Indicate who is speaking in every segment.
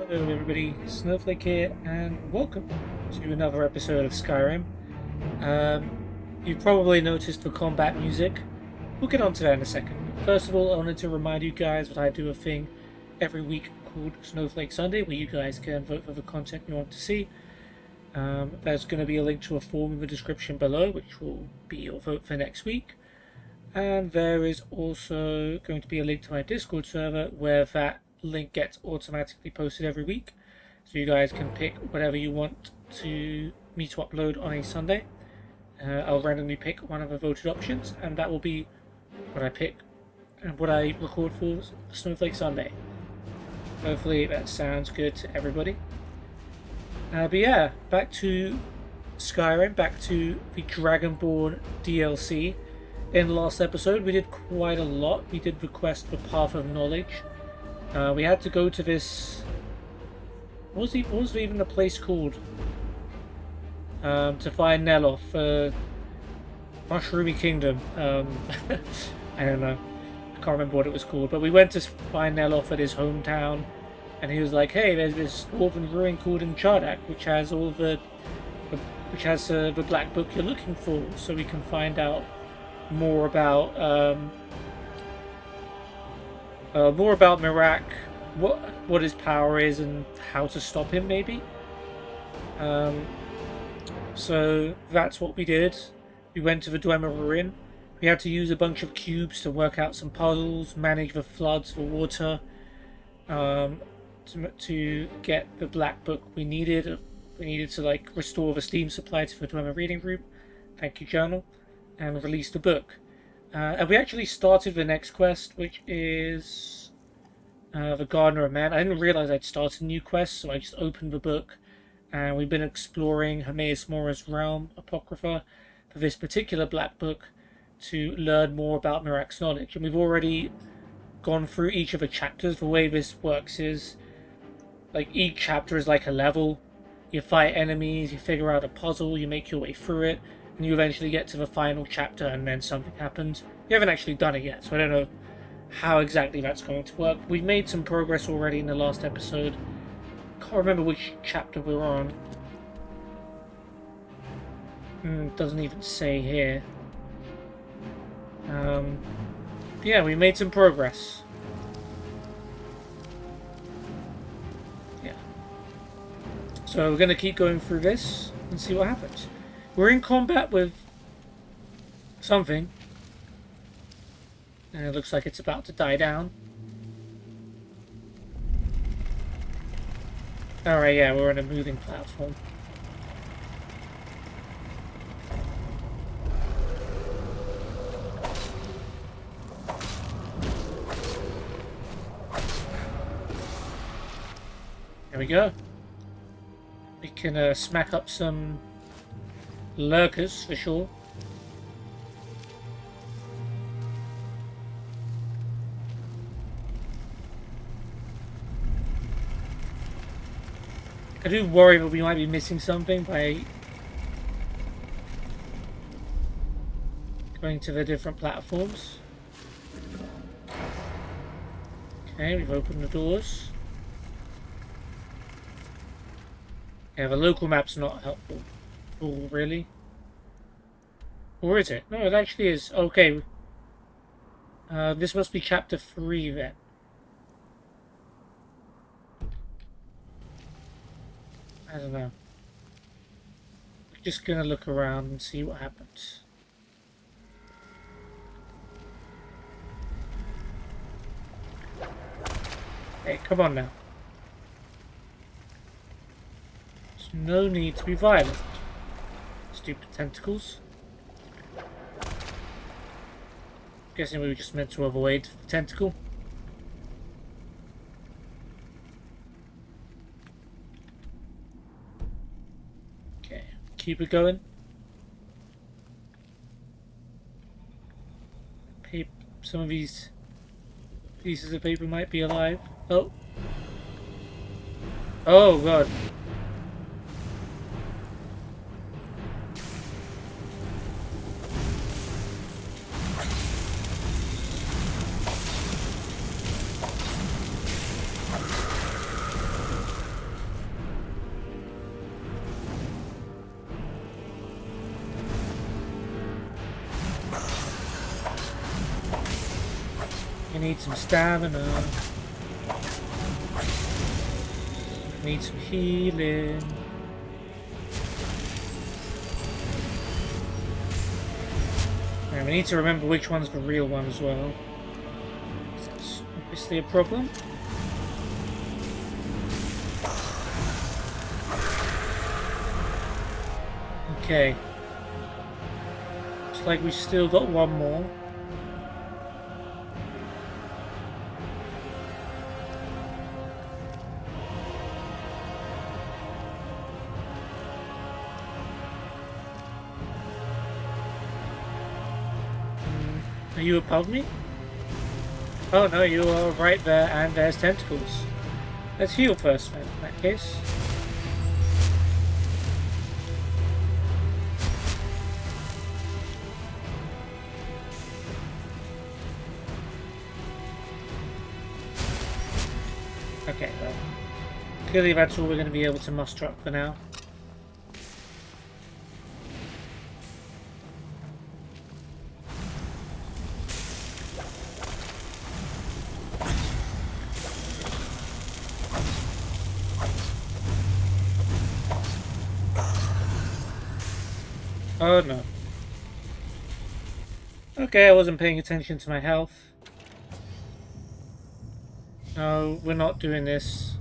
Speaker 1: Hello everybody, Snowflake here, and welcome to another episode of Skyrim. You've probably noticed the combat music. We'll get onto that in a second. But first of all, I wanted to remind you guys that I do a thing every week called Snowflake Sunday, where you guys can vote for the content you want to see. There's going to be a link to a form in the description below, which will be your vote for next week. And there is also going to be a link to my Discord server, where that link gets automatically posted every week, so you guys can pick whatever you want me to upload on a Sunday. I'll randomly pick one of the voted options, and that will be what I pick and what I record for Snowflake Sunday. Hopefully that sounds good to everybody. But yeah, back to Skyrim, back to the Dragonborn DLC. In the last episode we did quite a lot. We did the quest for Path of Knowledge. We had to go to this... What was even the place called? To find Neloth, Mushroomy Kingdom. I don't know. I can't remember what it was called. But we went to find Neloth at his hometown, and he was like, "Hey, there's this dwarven ruin called Chardak, which has all the black book you're looking for, so we can find out more about Mirak, what his power is, and how to stop him, maybe." So that's what we did. We went to the Dwemer Ruin. We had to use a bunch of cubes to work out some puzzles, manage the floods, the water, to get the black book we needed. We needed to restore the Steam supply to the Dwemer Reading Group. Thank you, Journal. And release the book. And we actually started the next quest, which is the Gardener of Man. I didn't realize I'd started a new quest, so I just opened the book, and we've been exploring Hermaeus Mora's realm, Apocrypha, for this particular black book to learn more about Mirak's knowledge. And we've already gone through each of the chapters. The way this works is, each chapter is like a level. You fight enemies, you figure out a puzzle, you make your way through it, and you eventually get to the final chapter, and then something happens. You haven't actually done it yet, so I don't know how exactly that's going to work. We've made some progress already in the last episode. Can't remember which chapter we're on. Doesn't even say here. Yeah, we made some progress. Yeah. So we're going to keep going through this and see what happens. We're in combat with something, and it looks like it's about to die down. Alright, yeah, we're on a moving platform. There we go. We can smack up some lurkers for sure. I do worry that we might be missing something by going to the different platforms. Okay, we've opened the doors. Yeah, the local map's not helpful. Oh, really? Or is it? No, it actually is. Okay. This must be chapter 3 then. I don't know. We're just gonna look around and see what happens. Hey, come on now. There's no need to be violent. Stupid tentacles. Guessing we were just meant to avoid the tentacle. Okay, keep it going. Some of these pieces of paper might be alive. Oh. Oh god. I need some stamina. I need some healing. And we need to remember which one's the real one as well. That's obviously a problem. Okay. Looks like we've still got one more. Are you above me? Oh no, you are right there, and there's tentacles. Let's heal first then, in that case. Okay, well, clearly that's all we're going to be able to muster up for now. Oh no. Okay, I wasn't paying attention to my health. No, we're not doing this.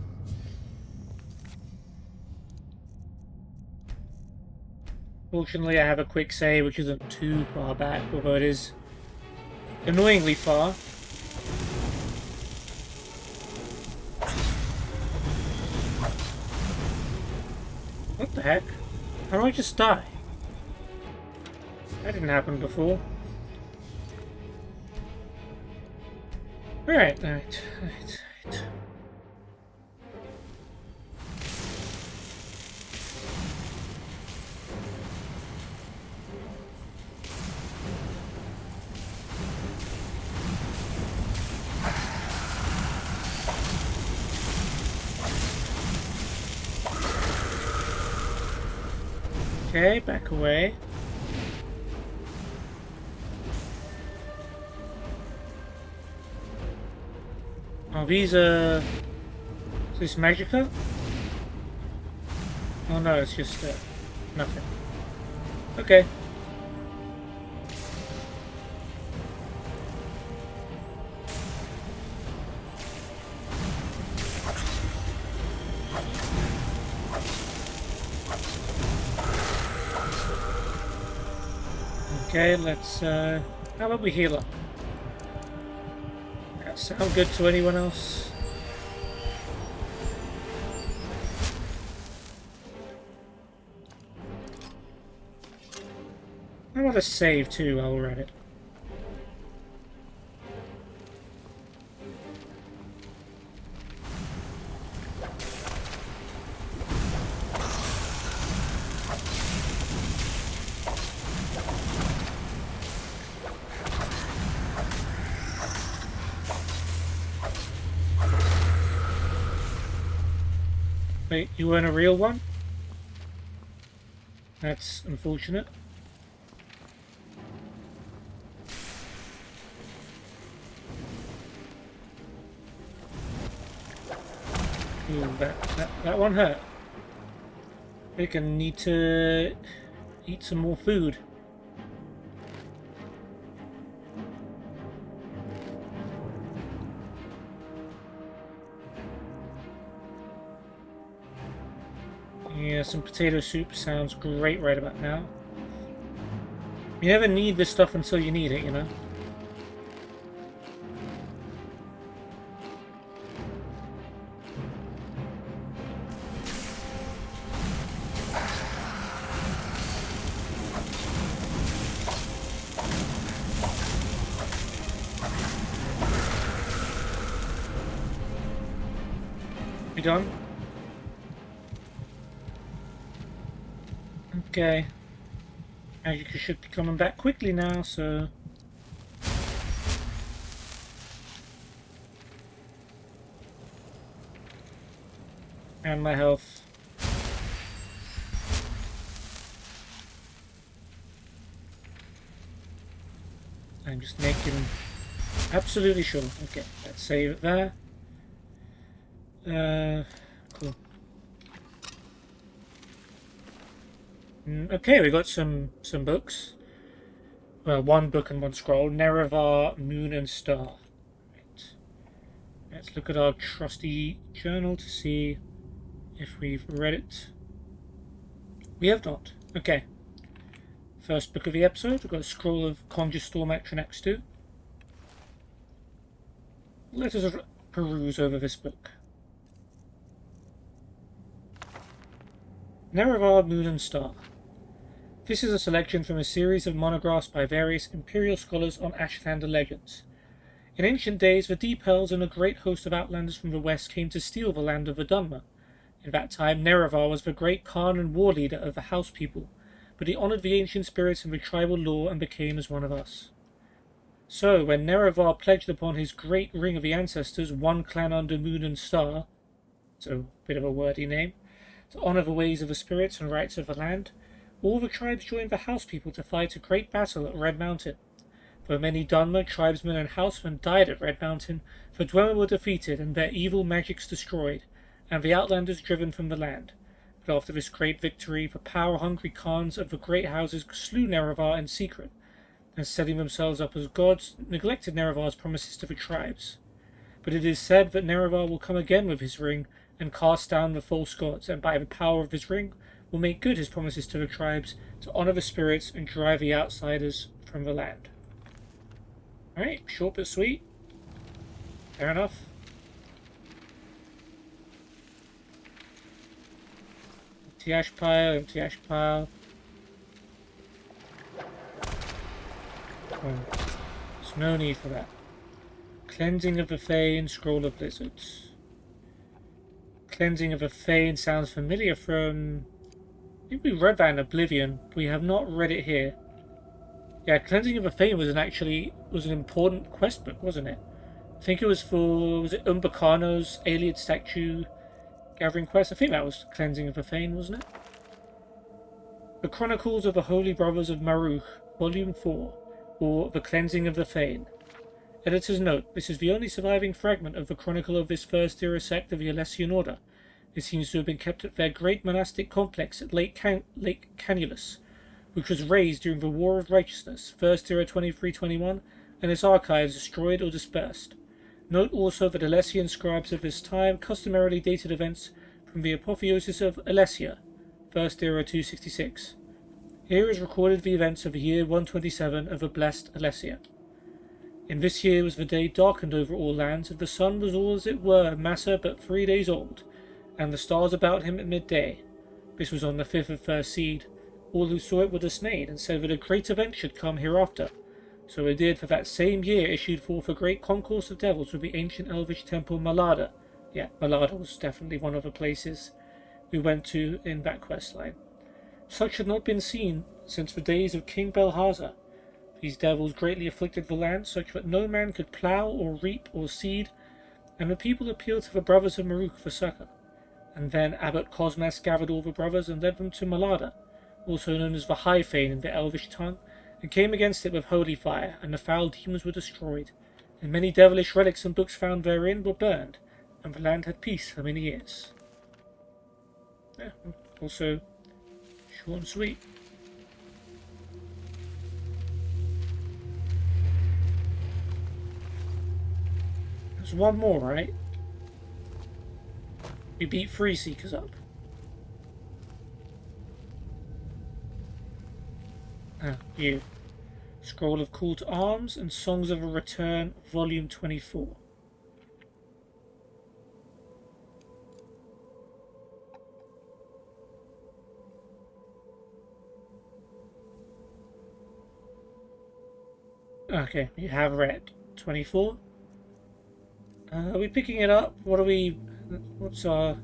Speaker 1: Fortunately, I have a quick save, which isn't too far back, although it is annoyingly far. What the heck? How do I just die? That didn't happen before. Alright. Okay, back away. Oh, these are... Is this Magica? Oh no, it's just nothing. Okay. Okay, let's how about we heal up? That sound good to anyone else? I want to save too while we're at it. Wait, you weren't a real one? That's unfortunate. Ooh, that one hurt. We're gonna need to eat some more food. Yeah, some potato soup sounds great right about now. You never need this stuff until you need it, you know? You done? Okay. You should be coming back quickly now, so... And my health. I'm just making Absolutely sure. Okay, let's save it there. Cool. Okay, we got some books. Well, one book and one scroll. Nerevar, Moon and Star. Right. Let's look at our trusty journal to see if we've read it. We have not. Okay. First book of the episode. We've got a scroll of Conjure Storm Action Acts 2. Let us peruse over this book. Nerevar, Moon and Star. This is a selection from a series of monographs by various imperial scholars on Ashtanda legends. In ancient days, the Deep Hells and a great host of outlanders from the west came to steal the land of the Dunmer. In that time, Nerevar was the great Khan and war leader of the House people, but he honoured the ancient spirits and the tribal law and became as one of us. So, when Nerevar pledged upon his great ring of the ancestors, one clan under Moon and Star, so a bit of a wordy name, to honour the ways of the spirits and rights of the land, all the tribes joined the House people to fight a great battle at Red Mountain. Though many Dunmer tribesmen and housemen died at Red Mountain, the Dwemer were defeated and their evil magics destroyed, and the outlanders driven from the land. But after this great victory, the power-hungry Khans of the great houses slew Nerevar in secret, and setting themselves up as gods, neglected Nerevar's promises to the tribes. But it is said that Nerevar will come again with his ring and cast down the false gods, and by the power of his ring will make good his promises to the tribes to honour the spirits and drive the outsiders from the land. Alright, short but sweet. Fair enough. Empty ash pile, empty ash pile. Oh, there's no need for that. Cleansing of the Fane, Scroll of Blizzards. Cleansing of the Fane sounds familiar from... I think we read that in Oblivion. We have not read it here. Yeah, Cleansing of the Fane was an important quest book, wasn't it? I think it was for, was it Umbacano's Alien Statue Gathering Quest? I think that was Cleansing of the Fane, wasn't it? The Chronicles of the Holy Brothers of Maruch, Volume 4, or The Cleansing of the Fane. Editor's note, this is the only surviving fragment of the chronicle of this first era sect of the Alessian Order. It seems to have been kept at their great monastic complex at Lake Canulus, which was razed during the War of Righteousness, First Era 2321, and its archives destroyed or dispersed. Note also that Alessian scribes of this time customarily dated events from the apotheosis of Alessia, First Era 266. Here is recorded the events of the year 127 of the blessed Alessia. In this year was the day darkened over all lands, and the sun was all as it were Massa but 3 days old, and the stars about him at midday. This was on the 5th of first seed. All who saw it were dismayed, and said that a great event should come hereafter. So it did, for that same year issued forth a great concourse of devils with the ancient elvish temple Malada. Yeah, Malada was definitely one of the places we went to in that quest line. Such had not been seen since the days of King Belhazar. These devils greatly afflicted the land, such that no man could plough or reap or seed, and the people appealed to the brothers of Maruk for succour. And then Abbot Cosmas gathered all the brothers and led them to Malada, also known as the High Fane in the Elvish tongue, and came against it with holy fire, and the foul demons were destroyed, and many devilish relics and books found therein were burned, and the land had peace for many years. Yeah, also short and sweet. There's one more, right? We beat 3 Seekers up. Ah, you. Scroll of Call to Arms and Songs of a Return, Volume 24. Okay, you have read 24. Are we picking it up? What's our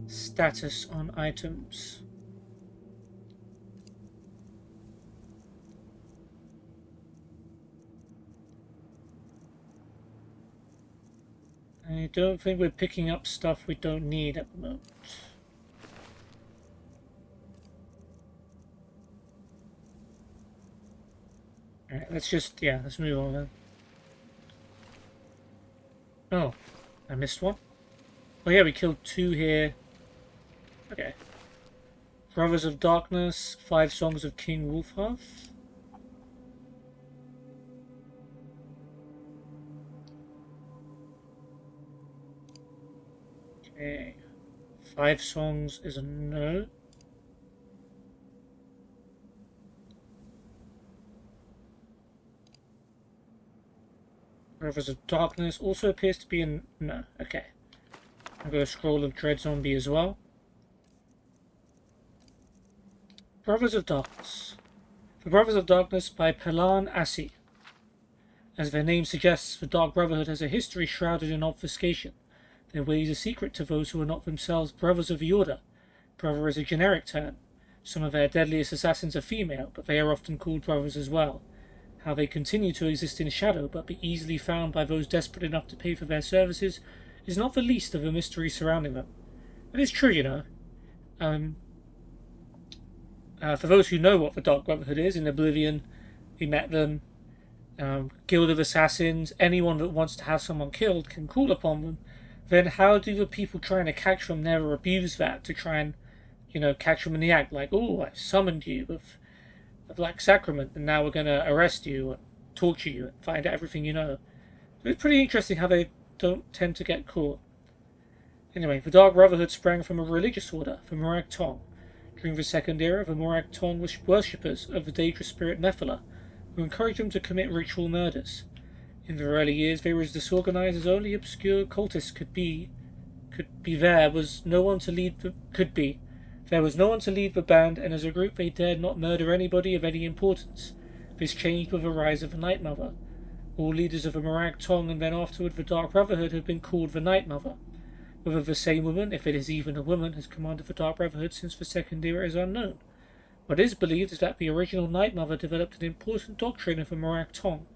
Speaker 1: status on items? I don't think we're picking up stuff we don't need at the moment. Alright, let's move on then. Oh, I missed one. Oh yeah, we killed 2 here. Okay. Brothers of Darkness, 5 Songs of King Wulfharth. Okay. 5 Songs is a no. Brothers of Darkness also appears to be a no. Okay. I've got a Scroll of Dread Zombie as well. Brothers of Darkness. The Brothers of Darkness by Pelan Assi. As their name suggests, the Dark Brotherhood has a history shrouded in obfuscation. Their ways are secret to those who are not themselves Brothers of the Order. Brother is a generic term. Some of their deadliest assassins are female, but they are often called brothers as well. How they continue to exist in shadow but be easily found by those desperate enough to pay for their services is not the least of the mystery surrounding them. It is true, you know. For those who know what the Dark Brotherhood is, in Oblivion, we met them. Guild of Assassins, anyone that wants to have someone killed can call upon them. Then how do the people trying to catch them never abuse that to try and, catch them in the act? Like, oh, I summoned you with the Black Sacrament, and now we're going to arrest you and torture you and find out everything you know. So it's pretty interesting how they don't tend to get caught. Anyway, the Dark Brotherhood sprang from a religious order, the Morag Tong. During the Second Era, the Morag Tong were worshippers of the dangerous spirit Nephila, who encouraged them to commit ritual murders. In their early years, they were as disorganized as only obscure cultists could be. There was no one to lead the band, and as a group they dared not murder anybody of any importance. This changed with the rise of the Night Mother. All leaders of the Morag Tong and then afterward the Dark Brotherhood have been called the Night Mother. Whether the same woman, if it is even a woman, has commanded the Dark Brotherhood since the Second Era is unknown. What is believed is that the original Night Mother developed an important doctrine of the Morag Tong,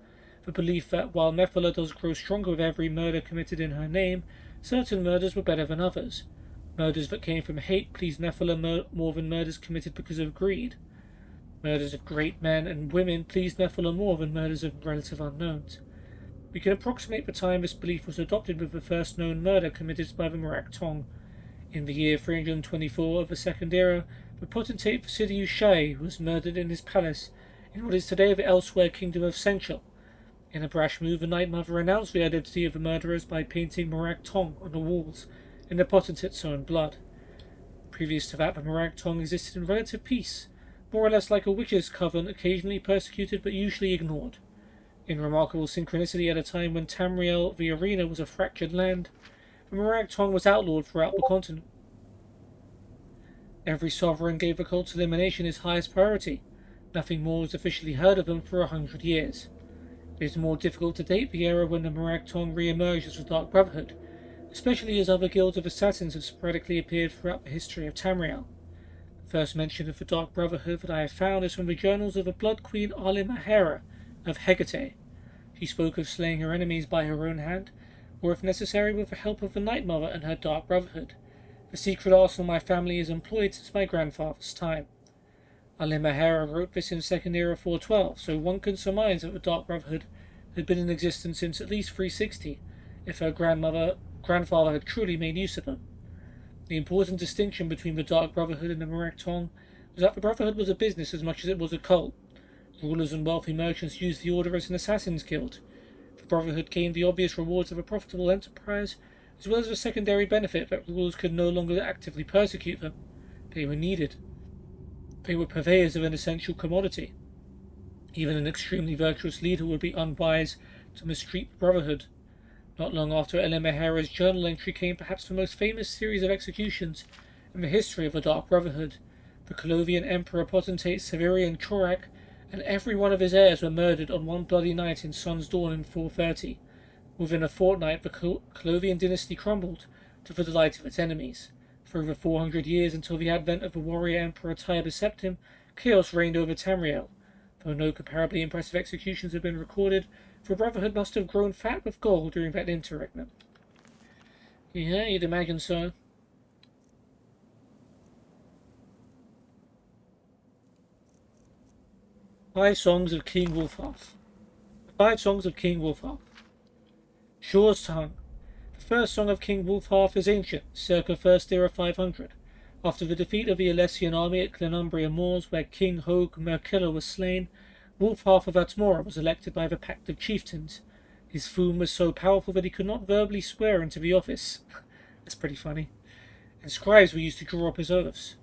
Speaker 1: the belief that while Nephila does grow stronger with every murder committed in her name, certain murders were better than others. Murders that came from hate pleased Nephila more than murders committed because of greed. Murders of great men and women pleased Nephila more than murders of relative unknowns. We can approximate the time this belief was adopted with the first known murder committed by the Morag Tong. In the year 324 of the Second Era, the potentate Sidious Shai was murdered in his palace in what is today the elsewhere kingdom of Senchel. In a brash move, the Night Mother announced the identity of the murderers by painting Morag Tong on the walls in the potentate's own blood. Previous to that, the Morag Tong existed in relative peace, more or less like a witch's coven, occasionally persecuted but usually ignored. In remarkable synchronicity, at a time when Tamriel, the arena, was a fractured land, the Morag Tong was outlawed throughout the continent. Every sovereign gave the cult's elimination his highest priority. Nothing more was officially heard of them for 100 years. It is more difficult to date the era when the Morag Tong re-emerged as the Dark Brotherhood, especially as other guilds of assassins have sporadically appeared throughout the history of Tamriel. The first mention of the Dark Brotherhood that I have found is from the journals of the Blood Queen Alimahera of Hecate. She spoke of slaying her enemies by her own hand, or if necessary with the help of the Night Mother and her Dark Brotherhood. The secret arsenal my family has employed since my grandfather's time. Alimahera wrote this in Second Era 412, so one can surmise that the Dark Brotherhood had been in existence since at least 360, if her grandfather had truly made use of them. The important distinction between the Dark Brotherhood and the Morag Tong was that the Brotherhood was a business as much as it was a cult. Rulers and wealthy merchants used the order as an assassin's guild. The Brotherhood gained the obvious rewards of a profitable enterprise, as well as the secondary benefit that rulers could no longer actively persecute them. They were needed. They were purveyors of an essential commodity. Even an extremely virtuous leader would be unwise to mistreat the Brotherhood. Not long after Alimahera's journal entry came perhaps the most famous series of executions in the history of the Dark Brotherhood. The Colovian Emperor Potentate Severian Chorak and every one of his heirs were murdered on one bloody night in Sun's Dawn in 430. Within a fortnight, the Colovian dynasty crumbled, to the delight of its enemies. For over 400 years, until the advent of the warrior Emperor Tiber Septim, chaos reigned over Tamriel. Though no comparably impressive executions have been recorded, the Brotherhood must have grown fat with gold during that interregnum. Yeah, you'd imagine so. Five Songs of King Wulfharth. The 5 Songs of King Wulfharth. Shaw's Tongue. first song of King Wulfharth is ancient, circa first era 500. After the defeat of the Alessian army at Glenumbria Moors, where King Hogue Merkilla was slain, Wulfharth of Mora was elected by the Pact of Chieftains. His fum was so powerful that he could not verbally swear into the office. That's pretty funny. And scribes were used to draw up his oaths.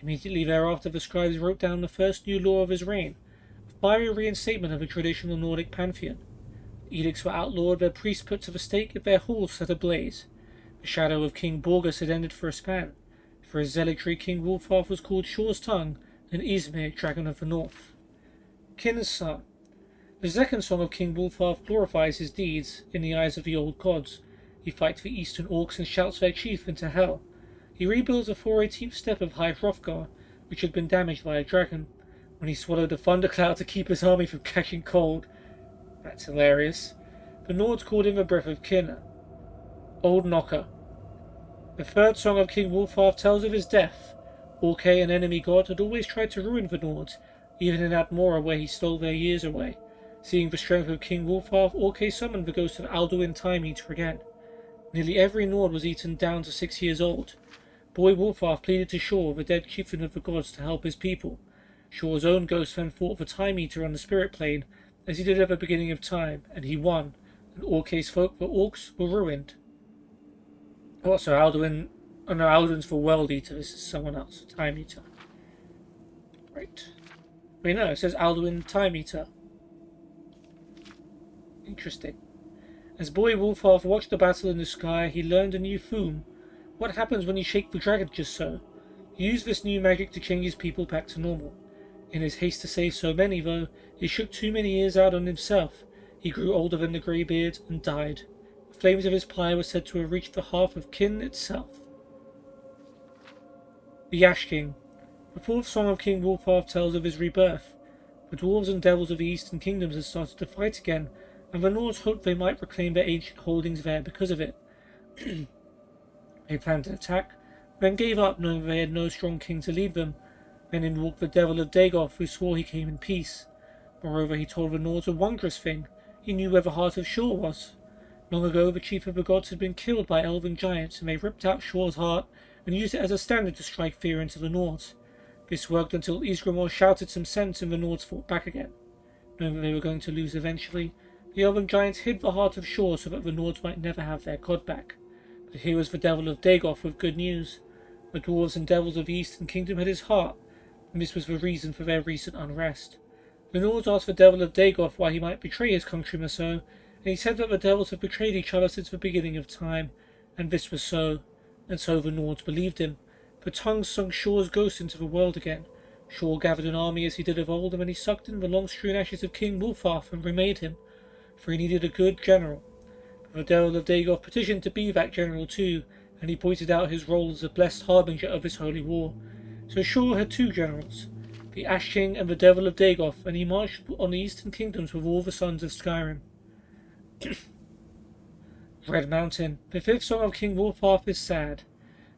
Speaker 1: Immediately thereafter, the scribes wrote down the first new law of his reign, a fiery reinstatement of the traditional Nordic pantheon. Edicts were outlawed, their priests put to the stake, if their halls set ablaze. The shadow of King Borgus had ended for a span. For his zealotry, King Wulfharth was called Shore's Tongue, and Ysmir, Dragon of the North. Kin's Son. The second song of King Wulfharth glorifies his deeds in the eyes of the old gods. He fights the eastern orcs and shouts their chief into hell. He rebuilds the 418th step of High Hrothgar, which had been damaged by a dragon, when he swallowed a thundercloud to keep his army from catching cold. That's hilarious. The Nords called him the Breath of Kin. Old Knocker. The third song of King Wulfharth tells of his death. Orkay, an enemy god, had always tried to ruin the Nords, even in Mora where he stole their years away. Seeing the strength of King Wulfharth, Orkay summoned the ghost of Alduin Time Eater again. Nearly every Nord was eaten down to 6 years old. Boy Wulfharth pleaded to Shore, the dead chieftain of the gods, to help his people. Shore's own ghost then fought the Time Eater on the spirit plane, as he did at the beginning of time, and he won, and Orkay's folk, the orcs, were ruined. Also, Alduin... Oh no, Alduin's for World Eater, this is someone else, Time Eater. Right. Wait, no, it says Alduin Time Eater. Interesting. As boy Wulfharth watched the battle in the sky, he learned a new fum. What happens when you shake the dragon just so? He used this new magic to change his people back to normal. In his haste to save so many, though, he shook too many years out on himself. He grew older than the greybeard and died. The flames of his pyre were said to have reached the hearth of Kin itself. The Ash King. The fourth song of King Wulfharth tells of his rebirth. The dwarves and devils of the eastern kingdoms had started to fight again, and the Nords hoped they might reclaim their ancient holdings there because of it. They planned an attack, then gave up knowing they had no strong king to lead them. Then in walked the devil of Dagoth, who swore he came in peace. Moreover, he told the Nords a wondrous thing. He knew where the heart of Shore was. Long ago, the chief of the gods had been killed by elven giants, and they ripped out Shore's heart and used it as a standard to strike fear into the Nords. This worked until Ysgramor shouted some sense and the Nords fought back again. Knowing that they were going to lose eventually, the elven giants hid the heart of Shore so that the Nords might never have their god back. But here was the devil of Dagoth with good news. The dwarves and devils of the eastern kingdom had his heart, and this was the reason for their recent unrest. The Nords asked the devil of Dagoth why he might betray his countrymen so, and he said that the devils have betrayed each other since the beginning of time, and this was so, and so the Nords believed him. The tongues sung Shore's ghost into the world again. Shore gathered an army as he did of old, and then he sucked in the long-strewn ashes of King Wulfharth and remade him, for he needed a good general. But the devil of Dagoth petitioned to be that general too, and he pointed out his role as a blessed harbinger of this holy war. So Shore had two generals, the Ash King and the devil of Dagoth, and he marched on the eastern kingdoms with all the sons of Skyrim. Red Mountain. The fifth song of King Wulfharth is sad.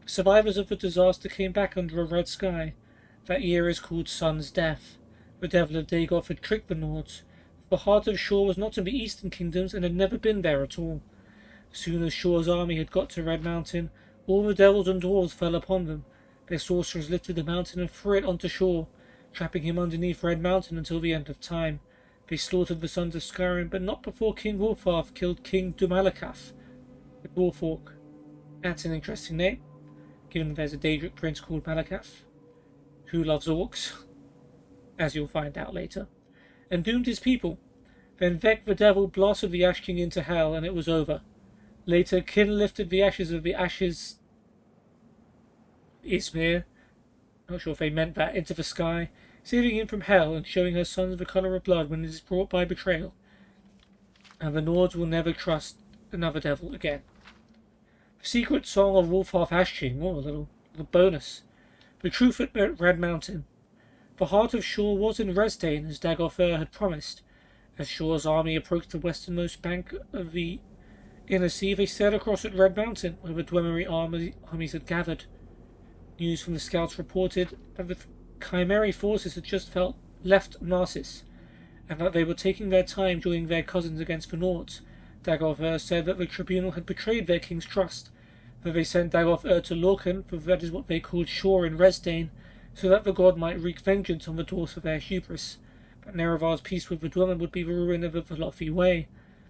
Speaker 1: The survivors of the disaster came back under a red sky. That year is called Sun's Death. The devil of Dagoth had tricked the Nords. The heart of Shore was not in the eastern kingdoms and had never been there at all. As soon as Shore's army had got to Red Mountain, all the devils and dwarves fell upon them. Their sorcerers lifted the mountain and threw it onto Shore, trapping him underneath Red Mountain until the end of time. They slaughtered the sons of Skyrim, but not before King Wulfharth killed King Dumalakath, the dwarf orc. That's an interesting name, given there's a Daedric prince called Malakath, who loves orcs, as you'll find out later, and doomed his people. Then Vec the devil blasted the Ash King into hell, and it was over. Later, Kin lifted the ashes of the Ysmir, not sure if they meant that, into the sky, saving him from hell and showing her sons the colour of blood when it is brought by betrayal. And the Nords will never trust another devil again. The secret song of Wulfharth Ash King, a little bonus. The truth at Red Mountain. The heart of Shore was in Resdain, as Dagoth had promised. As Shore's army approached the westernmost bank of the inner sea, they sailed across at Red Mountain, where the Dwemer armies had gathered. News from the scouts reported that the Chimeri forces had just left Narcissus, and that they were taking their time joining their cousins against the Nords. Dagolf said that the tribunal had betrayed their king's trust, that they sent Dagolf to Lorcan, for that is what they called Shore in Resdane, so that the god might wreak vengeance on the dwarfs for their hubris. But Nerevar's peace with the Dwemer would be the ruin of the Velothi way.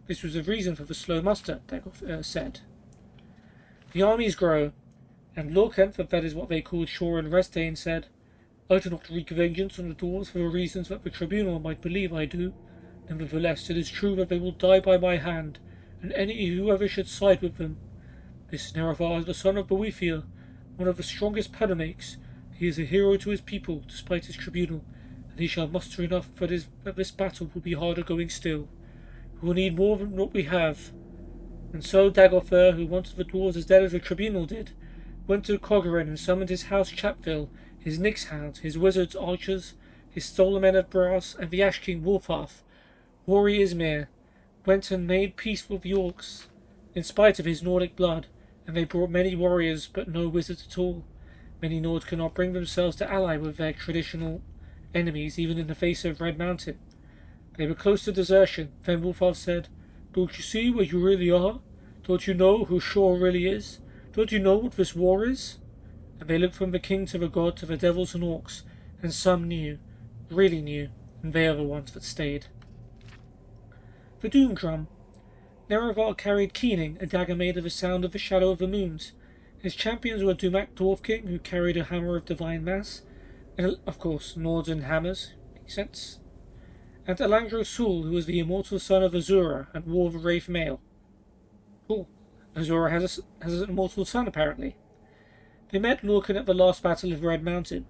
Speaker 1: This was the reason for the slow muster, Dagolf said. The armies grow, and Lorcan, for that is what they called Shore in Resdane, said, I do not wreak vengeance on the dwarves for the reasons that the tribunal might believe I do. Nevertheless, it is true that they will die by my hand, and whoever should side with them. This Nerevar is the son of Boethiel, one of the strongest Panamakes. He is a hero to his people, despite his tribunal, and he shall muster enough that this battle will be harder going still. We will need more than what we have. And so Dagolf, who wanted the dwarves as dead as the tribunal did, went to Coggerin and summoned his house Chapville, his Nixhounds, his wizards, archers, his stolen men of brass, and the Ash King Wolfarth. Rory Ismir went and made peace with the Orcs, in spite of his Nordic blood, and they brought many warriors but no wizards at all. Many Nords cannot bring themselves to ally with their traditional enemies, even in the face of Red Mountain. They were close to desertion. Then Wolfarth said, Don't you see where you really are? Don't you know who Shore really is? Don't you know what this war is? And they looked from the king to the god to the devils and orcs, and some knew, really knew, and they are the ones that stayed. The Doom Drum. Nerevar carried Keening, a dagger made of the sound of the shadow of the moons. His champions were Dumak Dwarf King, who carried a hammer of divine mass, and, of course, Norden hammers. Makes sense. And Alangro Sul, who was the immortal son of Azura and wore the Wraith mail. Cool. Azura has an immortal son, apparently. They met Lorcan at the last battle of Red Mountain.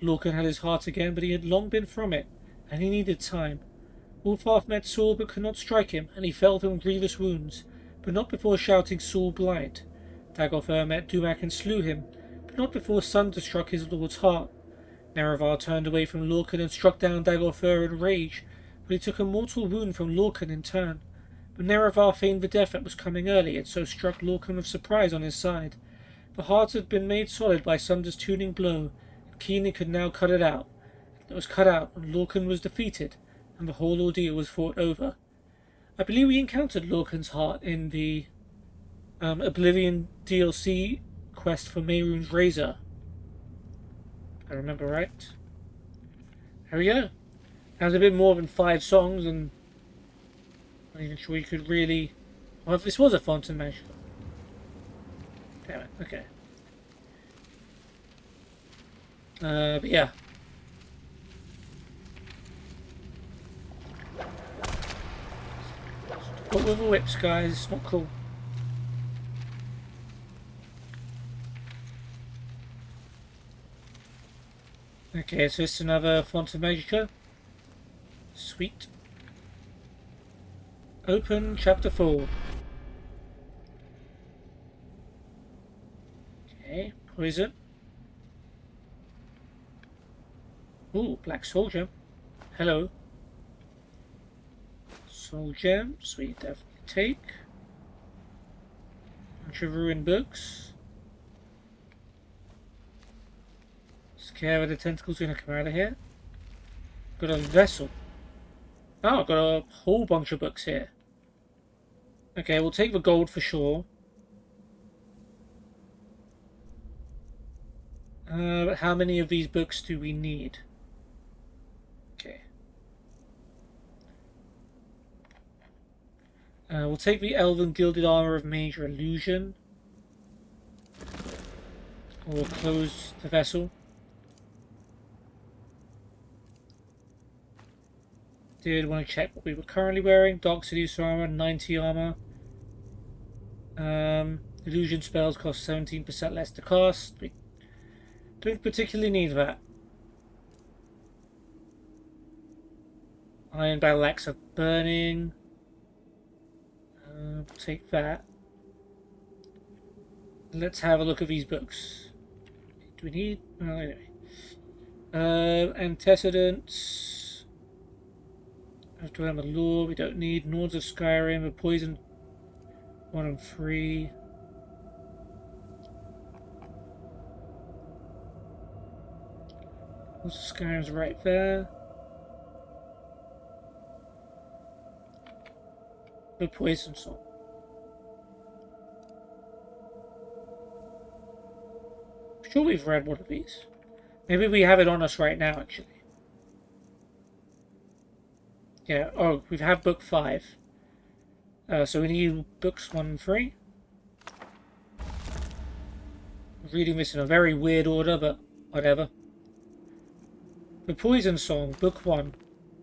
Speaker 1: Lorcan had his heart again, but he had long been from it, and he needed time. Wolfarth met Saul but could not strike him, and he fell from grievous wounds, but not before shouting Saul blind. Dagolf met Dumak and slew him, but not before Sunder struck his lord's heart. Nerevar turned away from Lorcan and struck down Dagolf in rage, but he took a mortal wound from Lorcan in turn. But Nerevar feigned the death that was coming early, and so struck Lorcan with surprise on his side. The heart had been made solid by Sunder's tuning blow, and Keening could now cut it out. It was cut out, and Lorcan was defeated, and the whole ordeal was fought over. I believe we encountered Lorcan's heart in the Oblivion DLC quest for Mehrunes Razor. I remember right. There we go. That was a bit more than 5 songs, and I'm not even sure you could really... Well, if this was a Fountain Measure. Damn it, okay. But yeah. What with the whips, guys? It's not cool. Okay, so it's another Font of Magica. Sweet. Open chapter 4. Okay, poison. Ooh, black soul gem. Hello. Soul gem, sweet, definitely take. Bunch of ruined books. Scare of the tentacles gonna come out of here. Got a vessel. Oh, I've got a whole bunch of books here. Okay, we'll take the gold for sure. But how many of these books do we need? Okay. We'll take the Elven Gilded Armor of Major Illusion. We'll close the vessel. Did want to check what we were currently wearing. Dark Seducer Armor, 90 armor. Illusion spells cost 17% less to cast. We don't particularly need that. Iron Battle Axe of Burning. We'll take that. Let's have a look at these books. Do we need... Well, anyway. Antecedents. After the Law, we don't need. Nords of Skyrim, a Poison 1 and 3. Nords of Skyrim's right there. The Poison Song. I'm sure we've read one of these. Maybe we have it on us right now, actually. Yeah, oh, we have book 5. So we need books 1 and 3. I'm reading this in a very weird order, but whatever. The Poison Song, Book 1,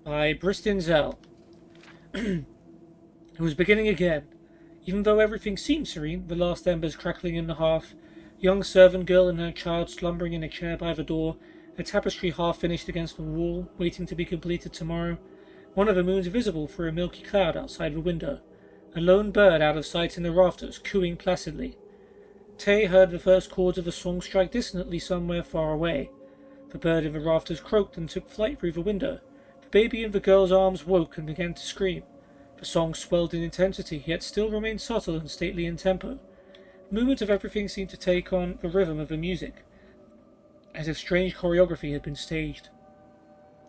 Speaker 1: by Bristin Zell. It was beginning again. Even though everything seemed serene, the last embers crackling in the hearth, young servant girl and her child slumbering in a chair by the door, a tapestry half finished against the wall, waiting to be completed tomorrow, one of the moons visible through a milky cloud outside the window, a lone bird out of sight in the rafters, cooing placidly. Tay heard the first chords of a song strike dissonantly somewhere far away. The bird in the rafters croaked and took flight through the window. The baby in the girl's arms woke and began to scream. The song swelled in intensity, yet still remained subtle and stately in tempo. The movement of everything seemed to take on the rhythm of the music, as if strange choreography had been staged.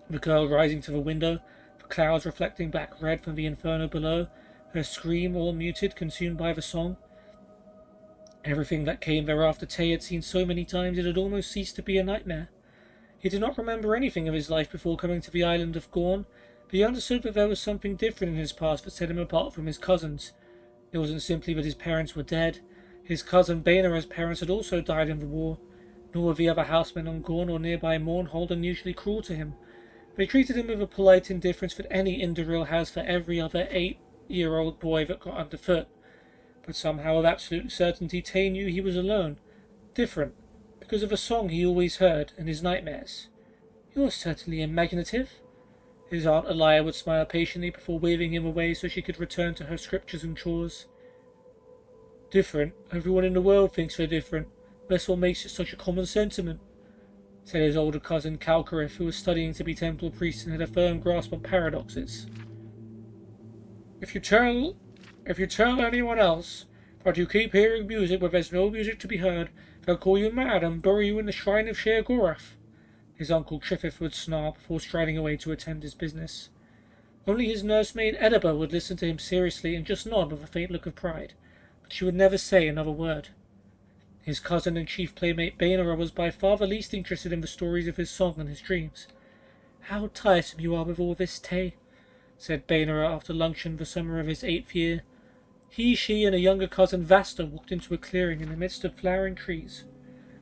Speaker 1: The girl rising to the window, the clouds reflecting black red from the inferno below, her scream all muted, consumed by the song. Everything that came thereafter Tay had seen so many times it had almost ceased to be a nightmare. He did not remember anything of his life before coming to the island of Gorn, but he understood that there was something different in his past that set him apart from his cousins. It wasn't simply that his parents were dead. His cousin Baenora's parents had also died in the war, nor were the other housemen on Gorn or nearby Mournhold unusually cruel to him. They treated him with a polite indifference that any Indoril has for every other 8-year-old boy that got underfoot. But somehow, with absolute certainty, Tay knew he was alone, different, because of a song he always heard in his nightmares. "You're certainly imaginative." His Aunt Elia would smile patiently before waving him away so she could return to her scriptures and chores. "Different? Everyone in the world thinks they're different. That's what makes it such a common sentiment," said his older cousin Calcarif, who was studying to be temple priest and had a firm grasp on paradoxes. If you tell anyone else that you keep hearing music but there's no music to be heard, they'll call you mad and bury you in the shrine of Sher Gorath," his uncle Triffith would snarl before striding away to attend his business. Only his nursemaid Ediba would listen to him seriously and just nod with a faint look of pride, but she would never say another word. His cousin and chief playmate Baenora was by far the least interested in the stories of his song and his dreams. "How tiresome you are with all this, Tay," said Baenora after luncheon the summer of his 8th year. She, and a younger cousin Vasta walked into a clearing in the midst of flowering trees.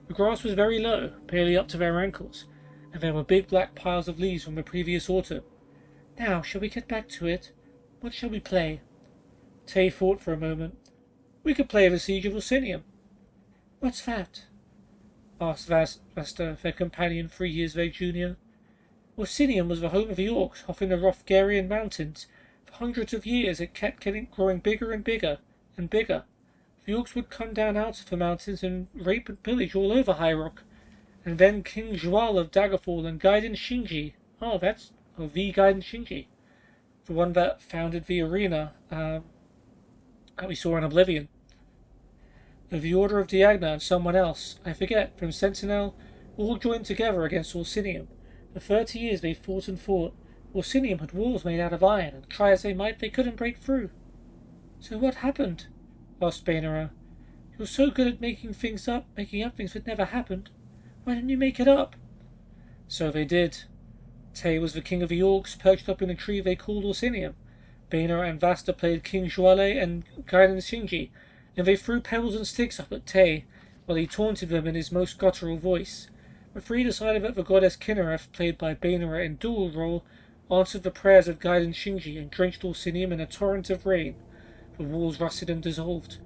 Speaker 1: The grass was very low, barely up to their ankles, and there were big black piles of leaves from the previous autumn. "Now, shall we get back to it? What shall we play?" Tay thought for a moment. "We could play the Siege of Orsinium." "What's that?" asked Vasta, their companion 3 years their junior. Orsinium was the home of the orcs off in the Hrothgarian mountains. For hundreds of years it kept growing bigger and bigger and bigger. The orcs would come down out of the mountains and rape and pillage all over High Rock. And then King Joal of Daggerfall and Gaiden Shinji. The Gaiden Shinji. The one that founded the arena that we saw in Oblivion. Of the Order of Diagna and someone else, I forget, from Sentinel, all joined together against Orsinium. For 30 years they fought and fought. Orsinium had walls made out of iron, and try as they might, they couldn't break through. "So what happened?" asked Baenora. "You're so good at making up things that never happened. Why didn't you make it up?" "So they did. Tay was the king of the orcs, perched up in a tree they called Orsinium. Baenora and Vasta played King Joale and Gaiden Shinji, and they threw pebbles and sticks up at Tay, while he taunted them in his most guttural voice. The three decided that the goddess Kinnereth, played by Baenora in dual role, answered the prayers of Gaiden Shinji and drenched Orsinium in a torrent of rain. The walls rusted and dissolved.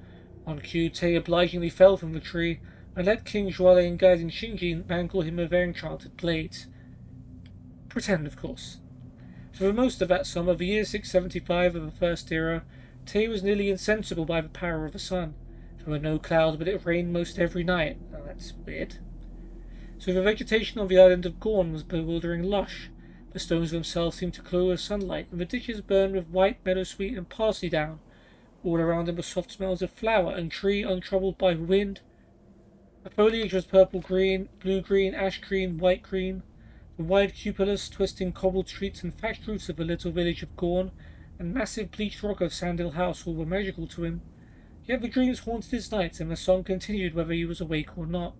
Speaker 1: On cue, Tay obligingly fell from the tree and let King Joale and Gaiden Shinji mangle him with their enchanted blades. Pretend, of course. For the most of that summer, the year 675 of the First Era, Tay was nearly insensible by the power of the sun. There were no clouds, but it rained most every night. Oh, that's weird. So the vegetation on the island of Gorn was bewildering lush. The stones themselves seemed to glow with sunlight, and the ditches burned with white meadowsweet and parsley down. All around them were soft smells of flower and tree untroubled by wind. The foliage was purple-green, blue-green, ash-green, white-green. The wide cupolas, twisting cobbled streets and thatched roofs of the little village of Gorn and massive bleached rock of Sandhill House all were magical to him. Yet the dreams haunted his nights, and the song continued whether he was awake or not.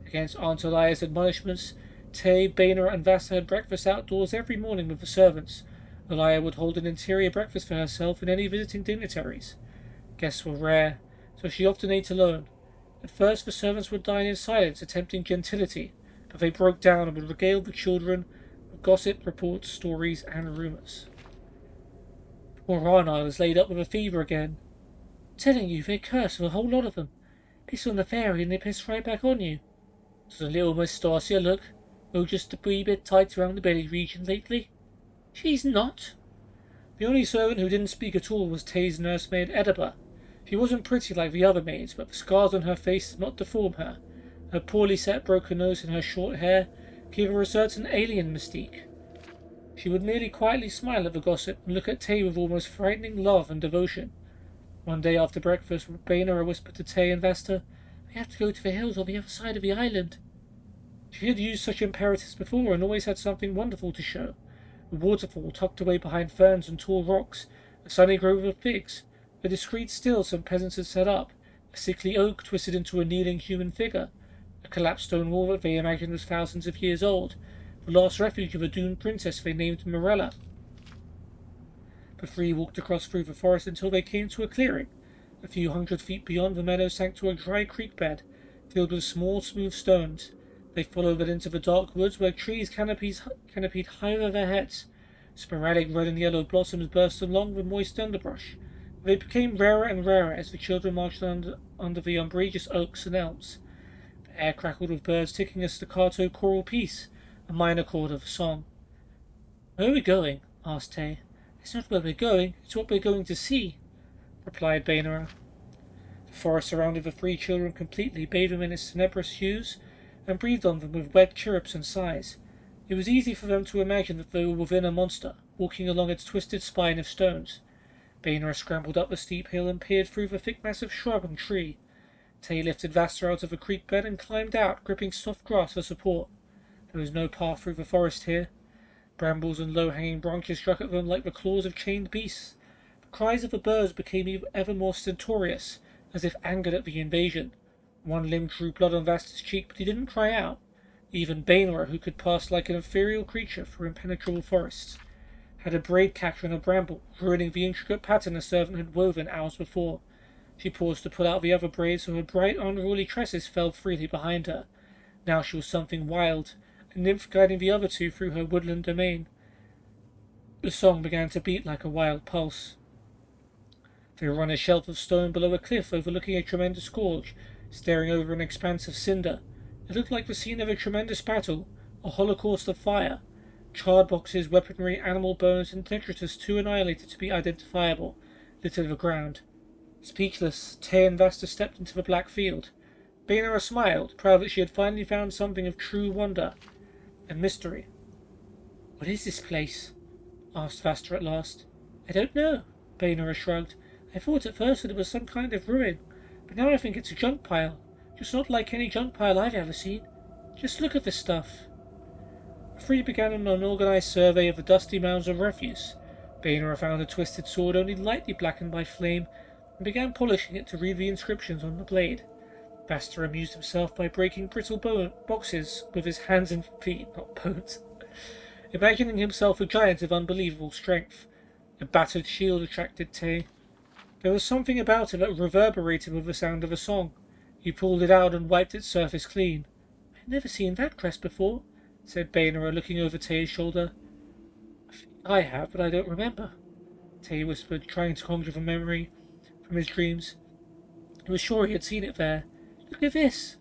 Speaker 1: Against Aunt Elia's admonishments, Tay, Baynor, and Vasta had breakfast outdoors every morning with the servants. Elia would hold an interior breakfast for herself and any visiting dignitaries. Guests were rare, so she often ate alone. At first the servants would dine in silence, attempting gentility, but they broke down and would regale the children with gossip, reports, stories, and rumours. Poor Arnard is laid up with a fever again. Telling you, they curse a whole lot of them. Piss on the fairy and they piss right back on you. Does a little Miss Stasia look, just a wee bit tight around the belly region lately? She's not. The only servant who didn't speak at all was Tay's nursemaid Edaba. She wasn't pretty like the other maids, but the scars on her face did not deform her. Her poorly set broken nose and her short hair gave her a certain alien mystique. She would merely quietly smile at the gossip and look at Tay with almost frightening love and devotion. One day after breakfast, Baynor whispered to Tay and Vesta, "We have to go to the hills on the other side of the island." She had used such imperatives before and always had something wonderful to show. A waterfall tucked away behind ferns and tall rocks, a sunny grove of figs, a discreet still some peasants had set up, a sickly oak twisted into a kneeling human figure, a collapsed stone wall that they imagined was thousands of years old, the last refuge of a doomed princess they named Morella. The three walked across through the forest until they came to a clearing. A few 100 feet beyond, the meadow sank to a dry creek bed, filled with small, smooth stones. They followed it into the dark woods where trees canopied high over their heads. Sporadic red and yellow blossoms burst along the moist underbrush. They became rarer and rarer as the children marched under the umbrageous oaks and elms. The air crackled with birds ticking a staccato choral piece, a minor chord of a song. "Where are we going?" asked Tay. "It's not where we're going, it's what we're going to see," replied Baynor. The forest surrounded the three children completely, bathed them in its tenebrous hues, and breathed on them with wet chirrups and sighs. It was easy for them to imagine that they were within a monster, walking along its twisted spine of stones. Baynor scrambled up the steep hill and peered through the thick mass of shrub and tree. Tay lifted Vasta out of the creek bed and climbed out, gripping soft grass for support. There was no path through the forest here. Brambles and low-hanging branches struck at them like the claws of chained beasts. The cries of the birds became ever more stentorious, as if angered at the invasion. One limb drew blood on Vasta's cheek, but he didn't cry out. Even Baynor, who could pass like an ethereal creature through impenetrable forests, had a braid catcher in a bramble, ruining the intricate pattern a servant had woven hours before. She paused to pull out the other braid, so her bright, unruly tresses fell freely behind her. Now she was something wild, a nymph guiding the other two through her woodland domain. The song began to beat like a wild pulse. They were on a shelf of stone below a cliff overlooking a tremendous gorge, staring over an expanse of cinder. It looked like the scene of a tremendous battle, a holocaust of fire. Charred boxes, weaponry, animal bones, and detritus too annihilated to be identifiable, littered the ground. Speechless, Tay and Vasta stepped into the black field. Baynor smiled, proud that she had finally found something of true wonder and mystery. "What is this place?" asked Vasta at last. "I don't know," Baynor shrugged. "I thought at first that it was some kind of ruin, but now I think it's a junk pile. Just not like any junk pile I've ever seen. Just look at this stuff." The three began an unorganized survey of the dusty mounds of refuse. Baynor found a twisted sword only lightly blackened by flame and began polishing it to read the inscriptions on the blade. Vasta amused himself by breaking brittle boxes with his hands and feet, not bones, imagining himself a giant of unbelievable strength. A battered shield attracted Tay. There was something about it that reverberated with the sound of a song. He pulled it out and wiped its surface clean. "I've never seen that crest before," said Baynor, looking over Tay's shoulder. "I think I have, but I don't remember," Tay whispered, trying to conjure the memory from his dreams. He was sure he had seen it there. "Look at this!"